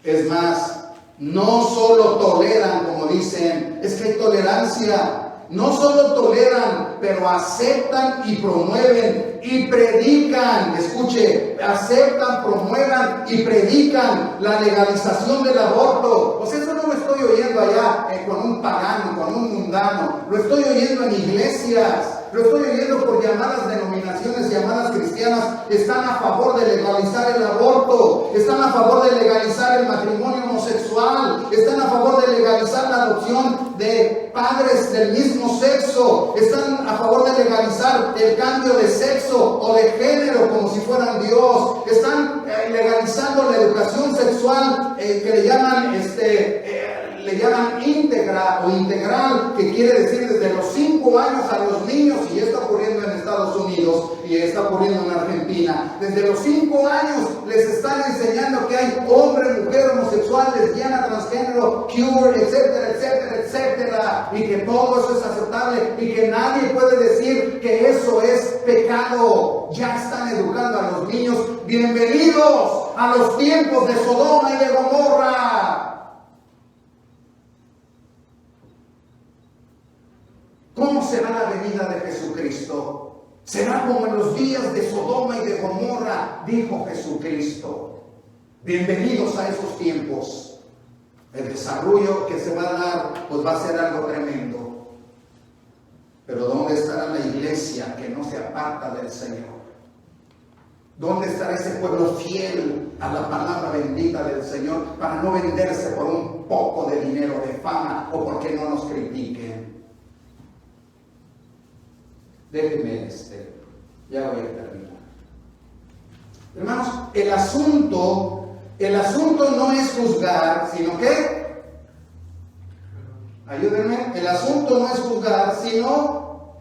Es más, no solo toleran, como dicen, es que hay tolerancia. No solo toleran, pero aceptan y promueven y predican. Escuche, aceptan, promuevan y predican la legalización del aborto. Pues eso no lo estoy oyendo allá con un pagano, con un mundano. Lo estoy oyendo en iglesias. Lo estoy oyendo por llamadas denominaciones, llamadas cristianas. Están a favor de legalizar el aborto. Están a favor de legalizar el matrimonio homosexual. Están a favor de legalizar la adopción de padres del mismo sexo. Están a favor de legalizar el cambio de sexo o de género como si fueran Dios. Están legalizando la educación sexual que le llaman íntegra o integral, que quiere decir desde los 5 años a los niños, y está ocurriendo en Estados Unidos y está ocurriendo en Argentina. Desde los 5 años les están enseñando que hay hombre, mujer, homosexual, lesbiana, transgénero, queer, etcétera, etcétera, etcétera, y que todo eso es aceptable y que nadie puede decir que eso es pecado. Ya están educando a los niños. Bienvenidos a los tiempos de Sodoma y de Gomorra. ¿Cómo será la venida de Jesucristo? Será como en los días de Sodoma y de Gomorra, dijo Jesucristo. Bienvenidos a esos tiempos. El desarrollo que se va a dar, pues va a ser algo tremendo. Pero ¿dónde estará la iglesia que no se aparta del Señor? ¿Dónde estará ese pueblo fiel a la palabra bendita del Señor para no venderse por un poco de dinero, de fama o porque no nos critiquen? Déjenme ya voy a terminar. Hermanos, el asunto no es juzgar, sino que, ayúdenme, el asunto no es juzgar, sino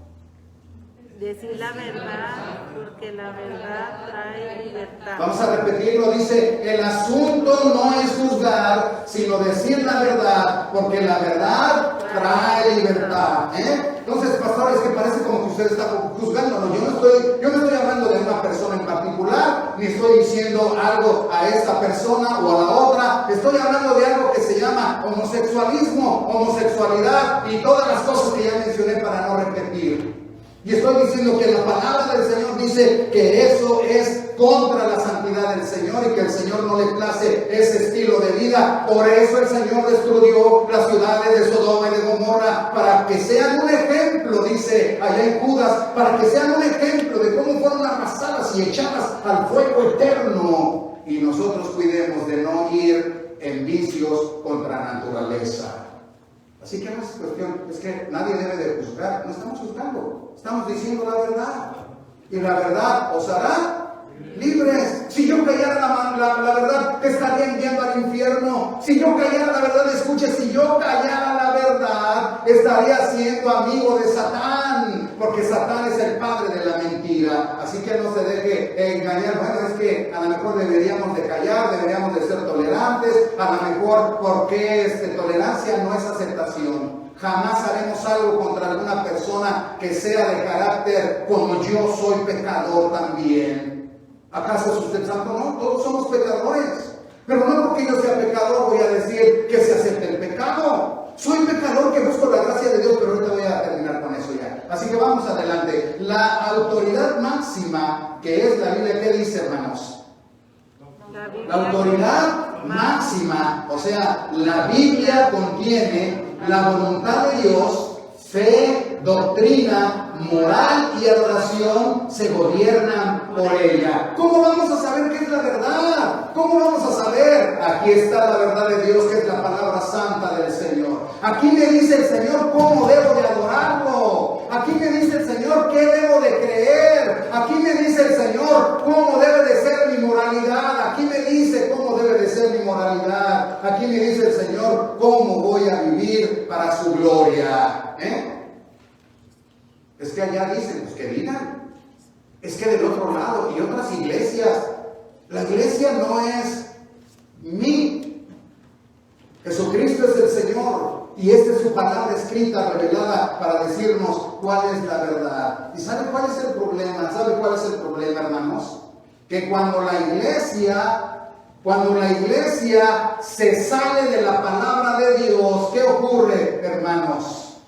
decir la verdad, porque la verdad trae libertad. Vamos a repetirlo, dice, el asunto no es juzgar, sino decir la verdad, porque la verdad trae libertad. Entonces, pastor, es que parece como que usted está juzgándolo. Yo no estoy hablando de una persona en particular, ni estoy diciendo algo a esta persona o a la otra. Estoy hablando de algo que se llama homosexualismo, homosexualidad y todas las cosas que ya mencioné para no repetir. Y estoy diciendo que la palabra del Señor dice que eso es contra la santidad del Señor y que el Señor no le place ese estilo de vida. Por eso el Señor destruyó las ciudades de Sodoma y de Gomorra, para que sean un ejemplo, dice allá en Judas, para que sean un ejemplo de cómo fueron arrasadas y echadas al fuego eterno. Y nosotros cuidemos de no ir en vicios contra la naturaleza. Así que no es cuestión, es que nadie debe de juzgar, no estamos juzgando, estamos diciendo la verdad. Y la verdad os hará libres. Si yo callara la verdad, estaría yendo al infierno. Si yo callara la verdad, escuche, si yo callara la verdad, estaría siendo amigo de Satán, porque Satán es el padre de la mentira. Así que que no se deje engañar. Bueno, es que a lo mejor deberíamos de callar, deberíamos de ser tolerantes, a lo mejor porque tolerancia no es aceptación. Jamás haremos algo contra alguna persona que sea de carácter como yo soy pecador también. ¿Acaso es usted santo? No, todos somos pecadores. Pero no porque yo sea pecador voy a decir que se acepte el pecado. Soy pecador que busco la gracia de Dios, pero ahorita voy a terminar con eso ya. Así que vamos adelante. La autoridad máxima, que es la Biblia, ¿qué dice, hermanos? La autoridad máxima, o sea, la Biblia contiene la voluntad de Dios, fe, doctrina, moral y adoración se gobiernan por ella. ¿Cómo vamos a saber qué es la verdad? ¿Cómo vamos a saber? Aquí está la verdad de Dios, que es la palabra santa del Señor. Aquí me dice el Señor cómo debo de adorarlo. Aquí me dice el Señor qué debo de creer. Aquí me dice el Señor cómo debe de ser mi moralidad. Aquí me dice cómo debe de ser mi moralidad. Aquí me dice el Señor cómo voy a vivir para su gloria. Es que allá dicen, pues que digan. Es que del otro lado y otras iglesias, la iglesia no es mí. Jesucristo es el Señor y esta es su palabra escrita, revelada para decirnos cuál es la verdad. ¿Y sabe cuál es el problema? ¿Sabe cuál es el problema, hermanos? Que cuando la iglesia se sale de la palabra de Dios, ¿qué ocurre, hermanos?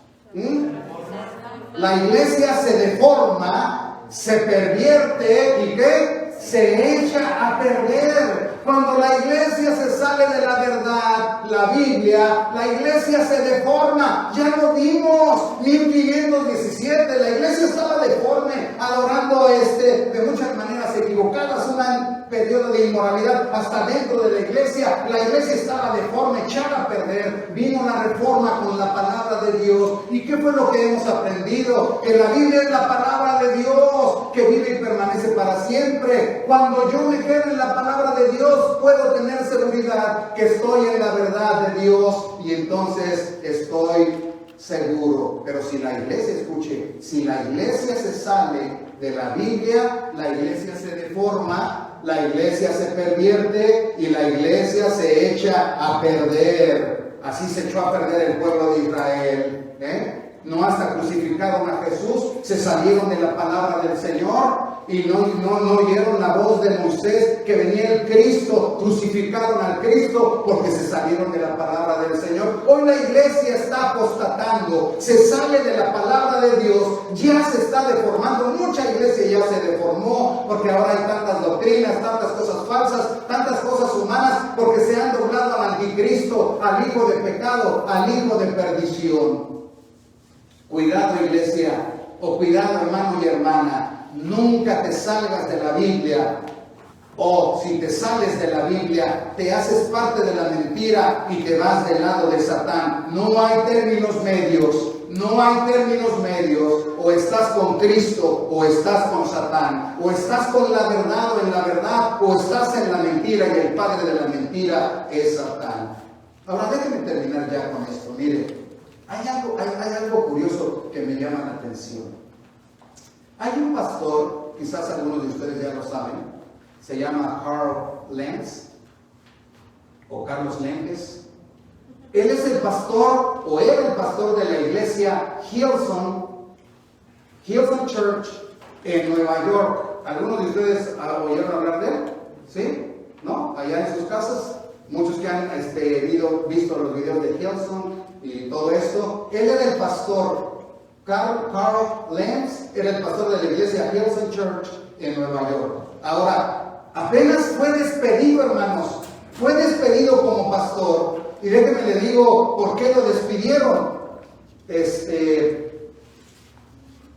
La iglesia se deforma, se pervierte y ¿qué? Se echa a perder. Cuando la iglesia se sale de la verdad, la Biblia, la iglesia se deforma. Ya lo vimos, 1517, la iglesia estaba deforme, adorando de muchas maneras equivocadas, un periodo de inmoralidad hasta dentro de la iglesia estaba deforme, echada a perder. Vino la reforma con la palabra de Dios. ¿Y qué fue lo que hemos aprendido? Que la Biblia es la palabra de Dios, que vive y permanece para siempre. Cuando yo me quedo en la palabra de Dios, puedo tener seguridad que estoy en la verdad de Dios y entonces estoy seguro. Pero si la iglesia, escuche, si la iglesia se sale de la Biblia, la iglesia se deforma, la iglesia se pervierte y la iglesia se echa a perder. Así se echó a perder el pueblo de Israel. No hasta crucificaron a Jesús, se salieron de la palabra del Señor y no oyeron la voz de Moisés que venía el Cristo, crucificaron al Cristo porque se salieron de la palabra del Señor. Hoy la iglesia está apostatando, se sale de la palabra de Dios, ya se está deformando, mucha iglesia ya se deformó porque ahora hay tantas doctrinas, tantas cosas falsas, tantas cosas humanas, porque se han doblado al anticristo, al hijo de pecado, al hijo de perdición. Cuidado, iglesia, o cuidado, hermano y hermana, nunca te salgas de la Biblia, o si te sales de la Biblia, te haces parte de la mentira y te vas del lado de Satán. No hay términos medios, o estás con Cristo o estás con Satán, o estás con la verdad o en la verdad, o estás en la mentira y el padre de la mentira es Satán. Ahora déjenme terminar ya con esto, mire. Hay algo curioso que me llama la atención. Hay un pastor, quizás algunos de ustedes ya lo saben, se llama Carl Lenz, o Carlos Lenz. Él es el pastor, o era el pastor de la iglesia Hillsong Church en Nueva York. ¿Algunos de ustedes oyeron hablar de él? ¿Sí? ¿No? Allá en sus casas. Muchos que han visto los videos de Hillsong y todo esto. Él era el pastor, Carl Lenz era el pastor de la iglesia Hillsong Church en Nueva York. Ahora, apenas fue despedido, hermanos, fue despedido como pastor. Y déjeme le digo por qué lo despidieron.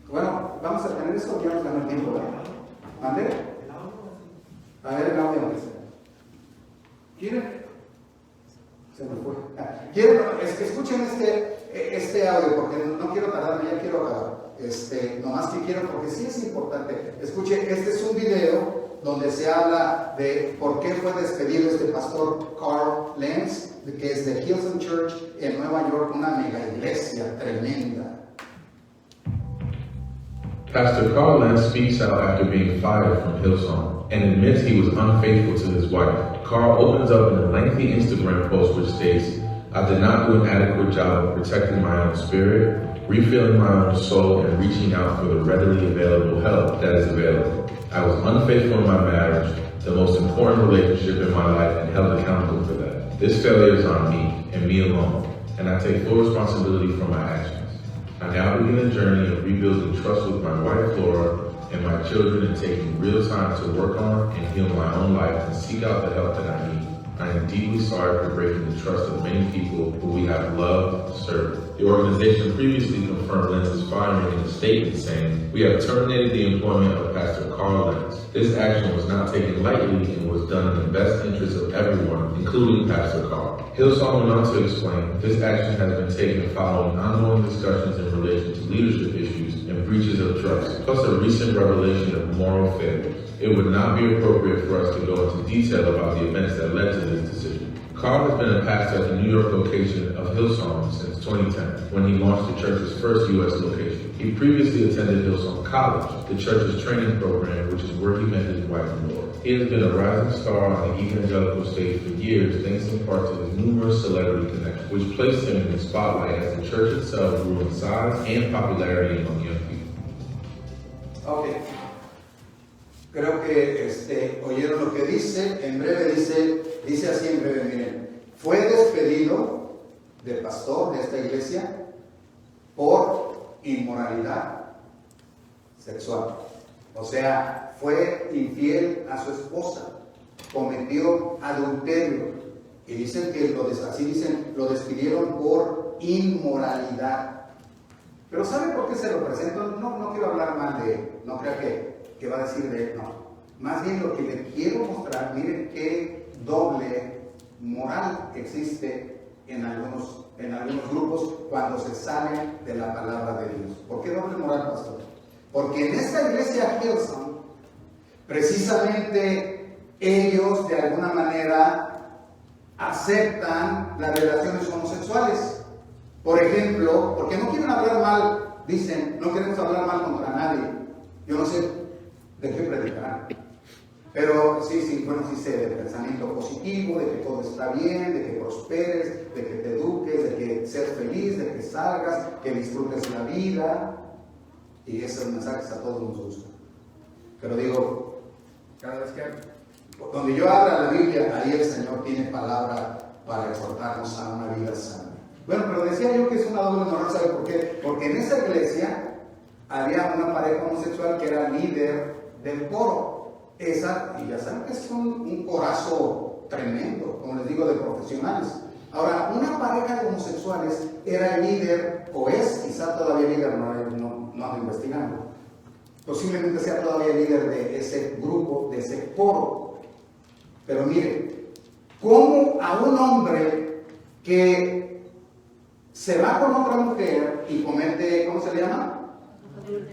Bueno, vamos a tener esto, ya nos ganó el tiempo, ¿verdad? ¿Mande? A ver el audio. ¿Quieren? Se me fue. Escuchen este audio porque no quiero tardarme, ya quiero acabar. Nomás que quiero porque sí es importante. Escuchen, este es un video donde se habla de por qué fue despedido este pastor Carl Lenz, que es de Hillsong Church en Nueva York, una mega iglesia tremenda. Pastor Carl Lentz speaks out after being fired from Hillsong and admits he was unfaithful to his wife. Carl opens up in a lengthy Instagram post which states, "I did not do an adequate job of protecting my own spirit, refilling my own soul, and reaching out for the readily available help that is available. I was unfaithful in my marriage, the most important relationship in my life, and held accountable for that. This failure is on me and me alone, and I take full responsibility for my actions. I now begin a journey of rebuilding trust with my wife, Laura, and my children, and taking real time to work on and heal my own life and seek out the help that I need. I am deeply sorry for breaking the trust of many people who we have loved and served." The organization previously confirmed Lentz's firing in a statement saying, "We have terminated the employment of Pastor Carl Lentz. This action was not taken lightly and was done in the best interest of everyone, including Pastor Carl." Hillsong went on to explain, "This action has been taken following ongoing discussions in relation to leadership issues and breaches of trust, plus a recent revelation of moral failures. It would not be appropriate for us to go into detail about the events that led to this decision." Carl has been a pastor at the New York location of Hillsong since 2010, when he launched the church's first U.S. location. He previously attended Hillsong College, the church's training program, which is where he met his wife, Laura. He has been a rising star on the evangelical stage for years, thanks in part to his numerous celebrity connections, which placed him in the spotlight as the church itself grew in size and popularity among young people. Ok. Creo que oyeron lo que dice. En breve dice así en breve, miren. Fue despedido de pastor de esta iglesia por inmoralidad sexual. O sea, fue infiel a su esposa, cometió adulterio. Y dicen que lo despidieron por inmoralidad. Pero ¿sabe por qué se lo presento? No quiero hablar mal de él, no crea que va a decir de él, no. Más bien lo que le quiero mostrar, miren qué doble moral existe en algunos grupos cuando se salen de la palabra de Dios. ¿Por qué doble moral, pastor? Porque en esta iglesia Hillsong, precisamente ellos de alguna manera aceptan las relaciones homosexuales. Por ejemplo, porque no quieren hablar mal, dicen, no queremos hablar mal contra nadie. Yo no sé de qué predicar. Pero sí sé del pensamiento positivo, de que todo está bien, de que prosperes, de que te eduques, de que seas feliz, de que salgas, que disfrutes la vida. Y esos mensajes a todos nos gustan. Pero digo, cada vez que donde yo abra la Biblia, ahí el Señor tiene palabra para exhortarnos a una vida sana. Bueno, pero decía yo que es una doble moral, ¿sabe por qué? Porque en esa iglesia había una pareja homosexual que era líder del coro. Y ya saben que es un corazo tremendo, como les digo, de profesionales. Ahora, una pareja de homosexuales era líder, o es quizá todavía líder, no ando investigando, posiblemente sea todavía líder de ese grupo, de ese coro. Pero mire, ¿cómo a un hombre que se va con otra mujer y comete, ¿cómo se le llama?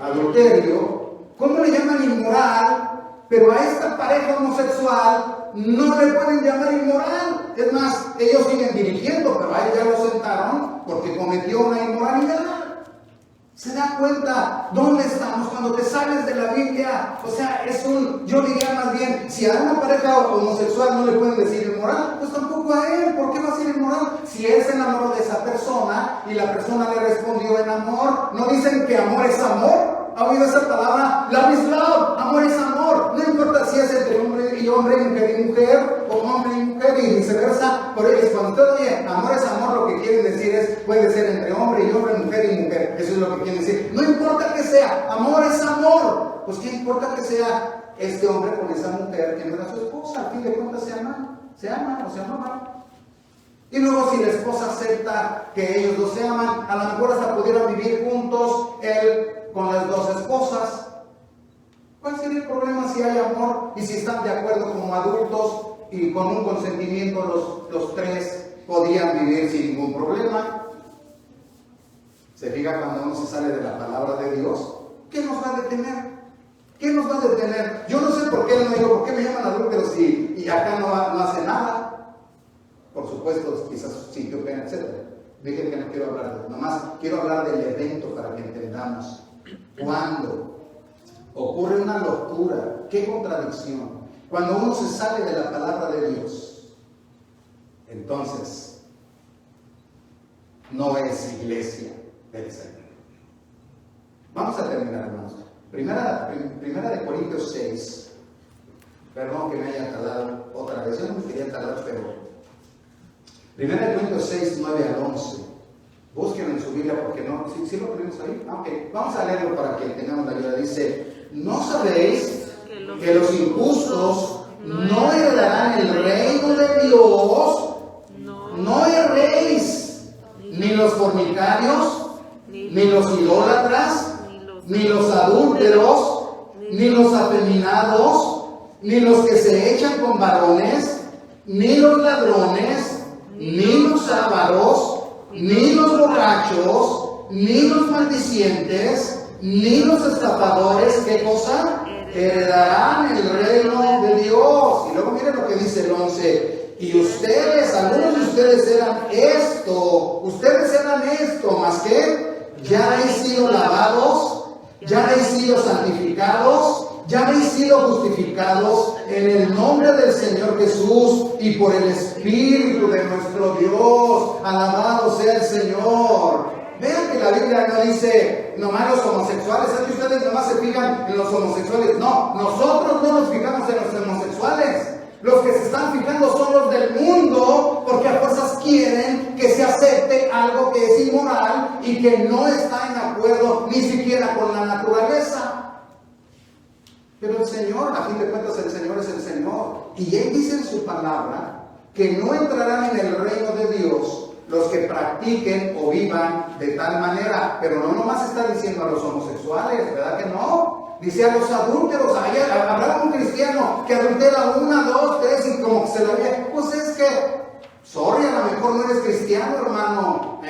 Adulterio. ¿Cómo le llaman inmoral? Pero a esta pareja homosexual no le pueden llamar inmoral. Es más, ellos siguen dirigiendo, pero a él ya lo sentaron porque cometió una inmoralidad. ¿Se da cuenta dónde estamos cuando te sales de la Biblia? O sea, yo diría más bien, si a una pareja homosexual no le pueden decir inmoral, pues tampoco a él. ¿Por qué va a ser inmoral? Si él se enamoró de esa persona y la persona le respondió en amor, ¿no dicen que amor es amor? ¿Ha oído esa palabra? Love is love, amor es amor. No importa si es entre hombre y mujer y mujer, o hombre y mujer y viceversa. Por ello, cuando usted oye amor es amor, lo que quieren decir es, puede ser entre hombre y hombre, mujer y mujer. Eso es lo que quieren decir. No importa que sea, amor es amor. Pues qué importa que sea este hombre con esa mujer que no era su esposa. Al fin de cuentas se aman o se amaban. Y luego si la esposa acepta que ellos dos se aman, a lo mejor hasta pudieran vivir juntos, él con las dos esposas. ¿Cuál sería el problema si hay amor y si están de acuerdo como adultos y con un consentimiento los tres podrían vivir sin ningún problema? ¿Se fija cuando uno se sale de la palabra de Dios? ¿Qué nos va a detener? ¿Qué nos va a detener? Yo no sé por qué él no dijo, ¿por qué me llaman adúlteros y acá no hace nada? Por supuesto, quizás sintió pena, etc. Dije que no quiero hablar de eso, nomás quiero hablar del evento para que entendamos. ocurre una locura. ¡Qué contradicción! Cuando uno se sale de la palabra de Dios, entonces no es iglesia del Señor. Vamos a terminar, hermanos. Primera de Corintios 6. Perdón que me haya tardado otra vez. Yo no me quería tardar, pero Primera de Corintios 6, 9 al 11. Búsquenlo en su Biblia porque no. ¿Sí lo tenemos ahí? Ok. Vamos a leerlo para que tengamos la ayuda. Dice: ¿no sabéis que los injustos no heredarán el reino de Dios? No erréis, ni los fornicarios, ni los idólatras, ni los adúlteros, ni los afeminados, ni los que se echan con varones, ni los ladrones, ni los ávaros, ni los borrachos, ni los maldicientes, ni los estafadores. ¿Qué cosa? Heredarán el reino de Dios. Y luego miren lo que dice el 11. Y ustedes, algunos de ustedes eran esto, más que ya habéis sido lavados, ya habéis sido santificados, ya habéis sido justificados en el nombre del Señor Jesús y por el Espíritu de nuestro Dios. Alabado sea el Señor. Vean que la Biblia no dice nomás los homosexuales. ¿Es que ustedes nomás se fijan en los homosexuales? No, nosotros no nos fijamos en los homosexuales. Los que se están fijando son los del mundo, porque a fuerzas quieren que se acepte algo que es inmoral y que no está en acuerdo ni siquiera con la naturaleza. Pero el Señor, a fin de cuentas, el Señor es el Señor. Y Él dice en su palabra que no entrarán en el reino de Dios los que practiquen o vivan de tal manera. Pero no nomás está diciendo a los homosexuales, ¿verdad que no? Dice a los adúlteros. Habrá un cristiano que adultera 1, 2, 3 y como que se lo ve. Pues es que, sorry, a lo mejor no eres cristiano, hermano,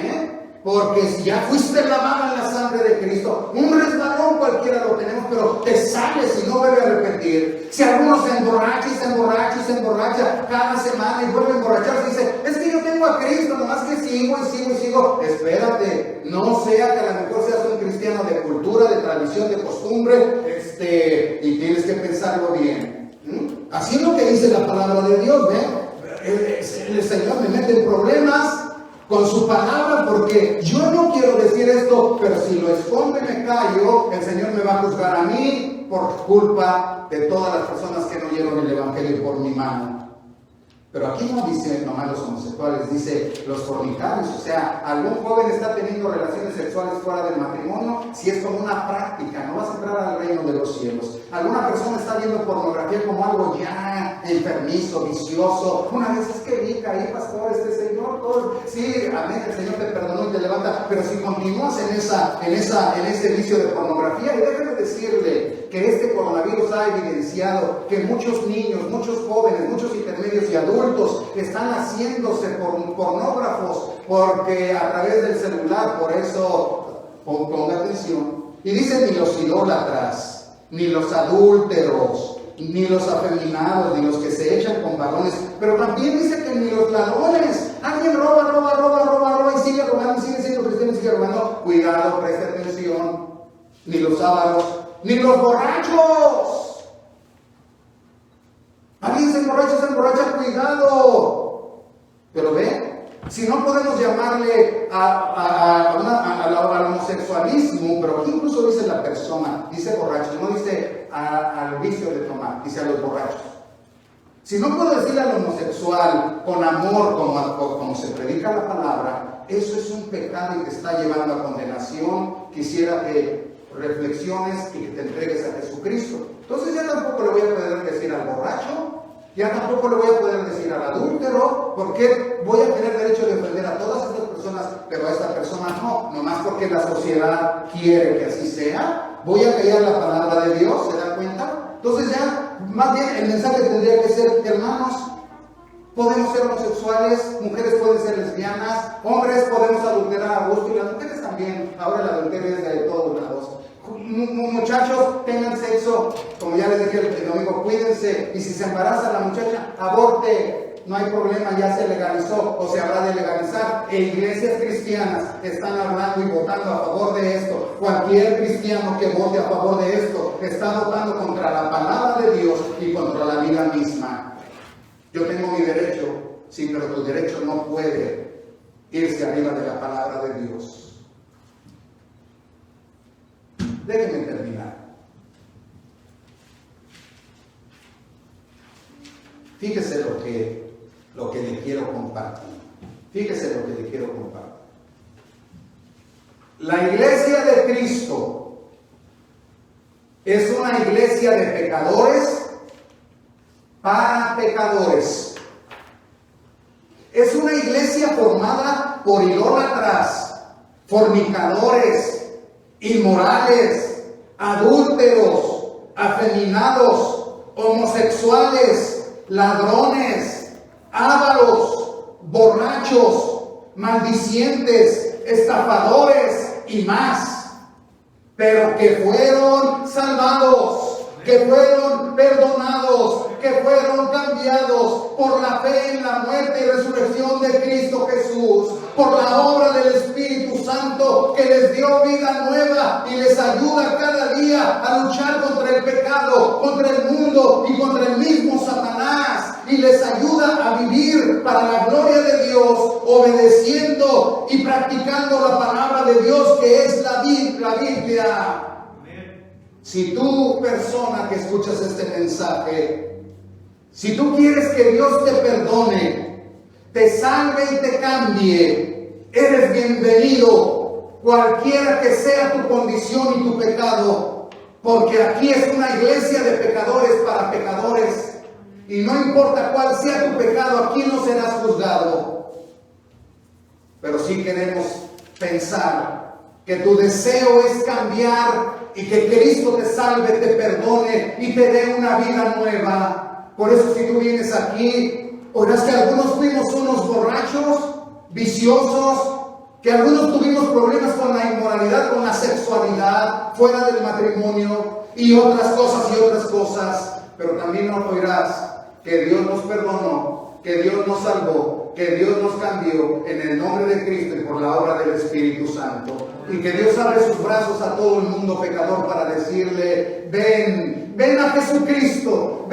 porque si ya fuiste lavado en la sangre de Cristo, un resbalón cualquiera lo tenemos, pero te sales y no vuelve a repetir. Si alguno se emborracha y se emborracha cada semana y vuelve a emborracharse y dice: es que yo tengo a Cristo, nomás que sigo. Espérate, no sea que a lo mejor seas un cristiano de cultura, de tradición, de costumbre, y tienes que pensarlo bien. Así es lo que dice la palabra de Dios, el Señor me mete en problemas con su palabra, porque yo no quiero decir esto, pero si lo escondo y me callo, el Señor me va a juzgar a mí por culpa de todas las personas que no oyeron el Evangelio por mi mano. Pero aquí no dice nomás los homosexuales, dice los fornicarios. O sea, algún joven está teniendo relaciones sexuales fuera del matrimonio, si es como una práctica, no vas a entrar al reino de los cielos. Alguna persona está viendo pornografía como algo ya enfermizo, vicioso. Una vez es que vi, caí, pastor, Señor, todo. Sí, amén, el Señor te perdonó y te levanta. Pero si continúas en ese vicio de pornografía, y déjame decirle que este coronavirus ha evidenciado que muchos niños, muchos jóvenes, muchos intermedios y adultos están haciéndose pornógrafos, porque a través del celular. Por eso ponga atención. Y dice: ni los idólatras, ni los adúlteros, ni los afeminados, ni los que se echan con varones. Pero también dice que ni los ladrones. Alguien roba y sigue robando, sigue siendo cristiano y sigue robando. Cuidado, preste atención. Ni los ávaros, ni los borrachos. Alguien se emborracha, cuidado. Pero ve, si no podemos llamarle al homosexualismo, pero aquí incluso dice la persona, dice borracho, no dice al vicio de tomar, dice a los borrachos. Si no puedo decirle al homosexual con amor, como se predica la palabra, eso es un pecado y te está llevando a condenación. Quisiera que reflexiones y que te entregues a Jesucristo. Entonces ya tampoco le voy a poder decir al borracho, ya tampoco le voy a poder decir al adúltero, porque voy a tener derecho de ofender a todas estas personas, pero a esta persona no, nomás porque la sociedad quiere que así sea. Voy a callar la palabra de Dios, ¿se dan cuenta? Entonces ya, más bien el mensaje tendría que ser: hermanos, podemos ser homosexuales, mujeres pueden ser lesbianas, hombres podemos adulterar a gusto, y las mujeres también. Ahora el adulterio es de todos lados. Muchachos, tengan sexo, como ya les dije el domingo, cuídense, y si se embaraza la muchacha, aborte. no hay problema, ya se legalizó o se habrá de legalizar. E iglesias cristianas están hablando y votando a favor de esto. Cualquier cristiano que vote a favor de esto está votando contra la palabra de Dios y contra la vida misma. Yo tengo mi derecho, sí, pero tu derecho no puede irse arriba de la palabra de Dios. Déjenme terminar. Fíjese lo que le quiero compartir. Fíjese lo que le quiero compartir. La iglesia de Cristo es una iglesia de pecadores para pecadores. Es una iglesia formada por idólatras, fornicadores, inmorales, adúlteros, afeminados, homosexuales, ladrones, ávaros, borrachos, maldicientes, estafadores y más, pero que fueron salvados, que fueron perdonados, que fueron cambiados por la fe en la muerte y resurrección de Cristo Jesús, por la obra del Espíritu Santo que les dio vida nueva y les ayuda cada día a luchar contra el pecado, contra el mundo y contra el mismo Satanás, y les ayuda a vivir para la gloria de Dios, obedeciendo y practicando la palabra de Dios que es la Biblia. Si tú, persona que escuchas este mensaje, si tú quieres que Dios te perdone, te salve y te cambie, eres bienvenido, cualquiera que sea tu condición y tu pecado, porque aquí es una iglesia de pecadores para pecadores, y no importa cuál sea tu pecado, aquí no serás juzgado. Pero sí queremos pensar que tu deseo es cambiar y que Cristo te salve, te perdone y te dé una vida nueva. Por eso si tú vienes aquí, oirás que algunos fuimos unos borrachos, viciosos, que algunos tuvimos problemas con la inmoralidad, con la sexualidad, fuera del matrimonio y otras cosas, pero también oirás que Dios nos perdonó, que Dios nos salvó, que Dios nos cambió en el nombre de Cristo y por la obra del Espíritu Santo. Y que Dios abre sus brazos a todo el mundo pecador para decirle: ven a Jesucristo,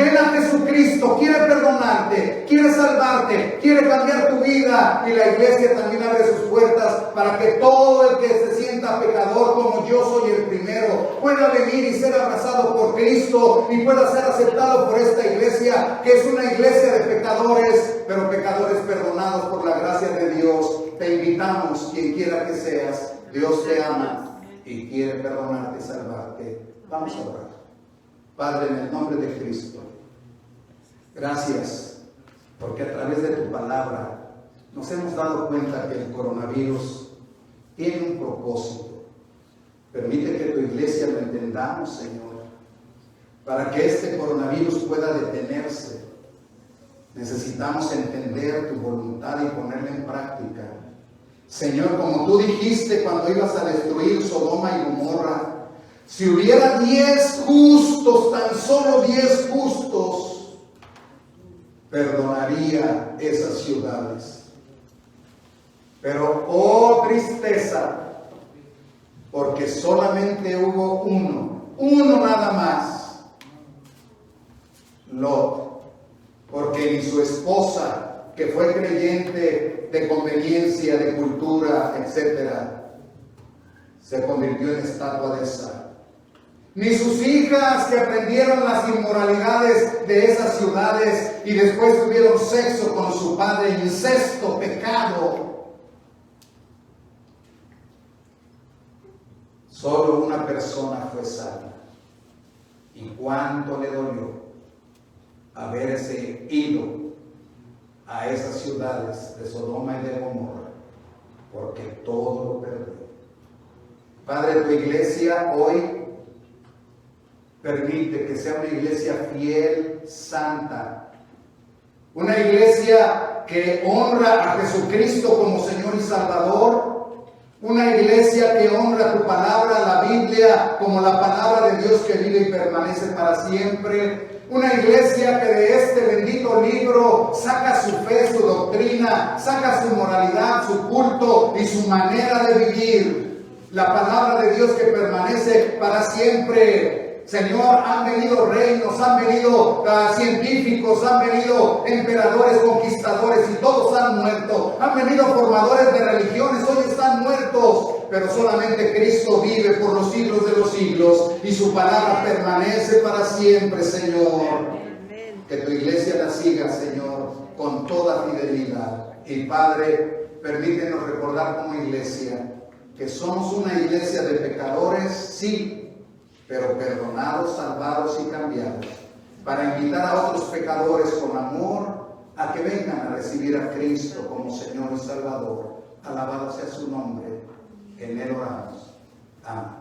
quiere perdonarte, quiere salvarte, quiere cambiar tu vida. Y la iglesia también abre sus puertas para que todo el que se sienta pecador, como yo soy el primero, pueda venir y ser abrazado por Cristo y pueda ser aceptado por esta iglesia, que es una iglesia de pecadores, pero pecadores perdonados por la gracia de Dios. Te invitamos, quien quiera que seas. Dios te ama y quiere perdonarte y salvarte. Vamos a orar. Padre, en el nombre de Cristo, gracias, porque a través de tu palabra nos hemos dado cuenta que el coronavirus tiene un propósito. Permite que tu iglesia lo entendamos, Señor, para que este coronavirus pueda detenerse. Necesitamos entender tu voluntad y ponerla en práctica. Señor, como tú dijiste cuando ibas a destruir Sodoma y Gomorra, si hubiera 10 justos, tan solo 10 justos, perdonaría esas ciudades. Pero, oh tristeza, porque solamente hubo uno nada más, Lot, porque ni su esposa, que fue creyente de conveniencia, de cultura, etcétera, se convirtió en estatua de sal. Ni sus hijas, que aprendieron las inmoralidades de esas ciudades y después tuvieron sexo con su padre, incesto, pecado. Solo una persona fue salva. ¿Y cuánto le dolió haberse ido a esas ciudades de Sodoma y de Gomorra? Porque todo lo perdió. Padre, tu iglesia hoy permite que sea una iglesia fiel, santa, una iglesia que honra a Jesucristo como Señor y Salvador, una iglesia que honra tu palabra, la Biblia, como la palabra de Dios que vive y permanece para siempre. Una iglesia que de este bendito libro saca su fe, su doctrina, saca su moralidad, su culto y su manera de vivir. La palabra de Dios que permanece para siempre. Señor, han venido reinos, han venido científicos, han venido emperadores, conquistadores y todos han muerto. Han venido formadores de religiones, hoy están muertos. Pero solamente Cristo vive por los siglos de los siglos y su palabra permanece para siempre, Señor. Que tu iglesia la siga, Señor, con toda fidelidad. Y Padre, permítenos recordar como iglesia que somos una iglesia de pecadores, sí, pero perdonados, salvados y cambiados, para invitar a otros pecadores con amor a que vengan a recibir a Cristo como Señor y Salvador. Alabado sea su nombre. En Él oramos. Amén.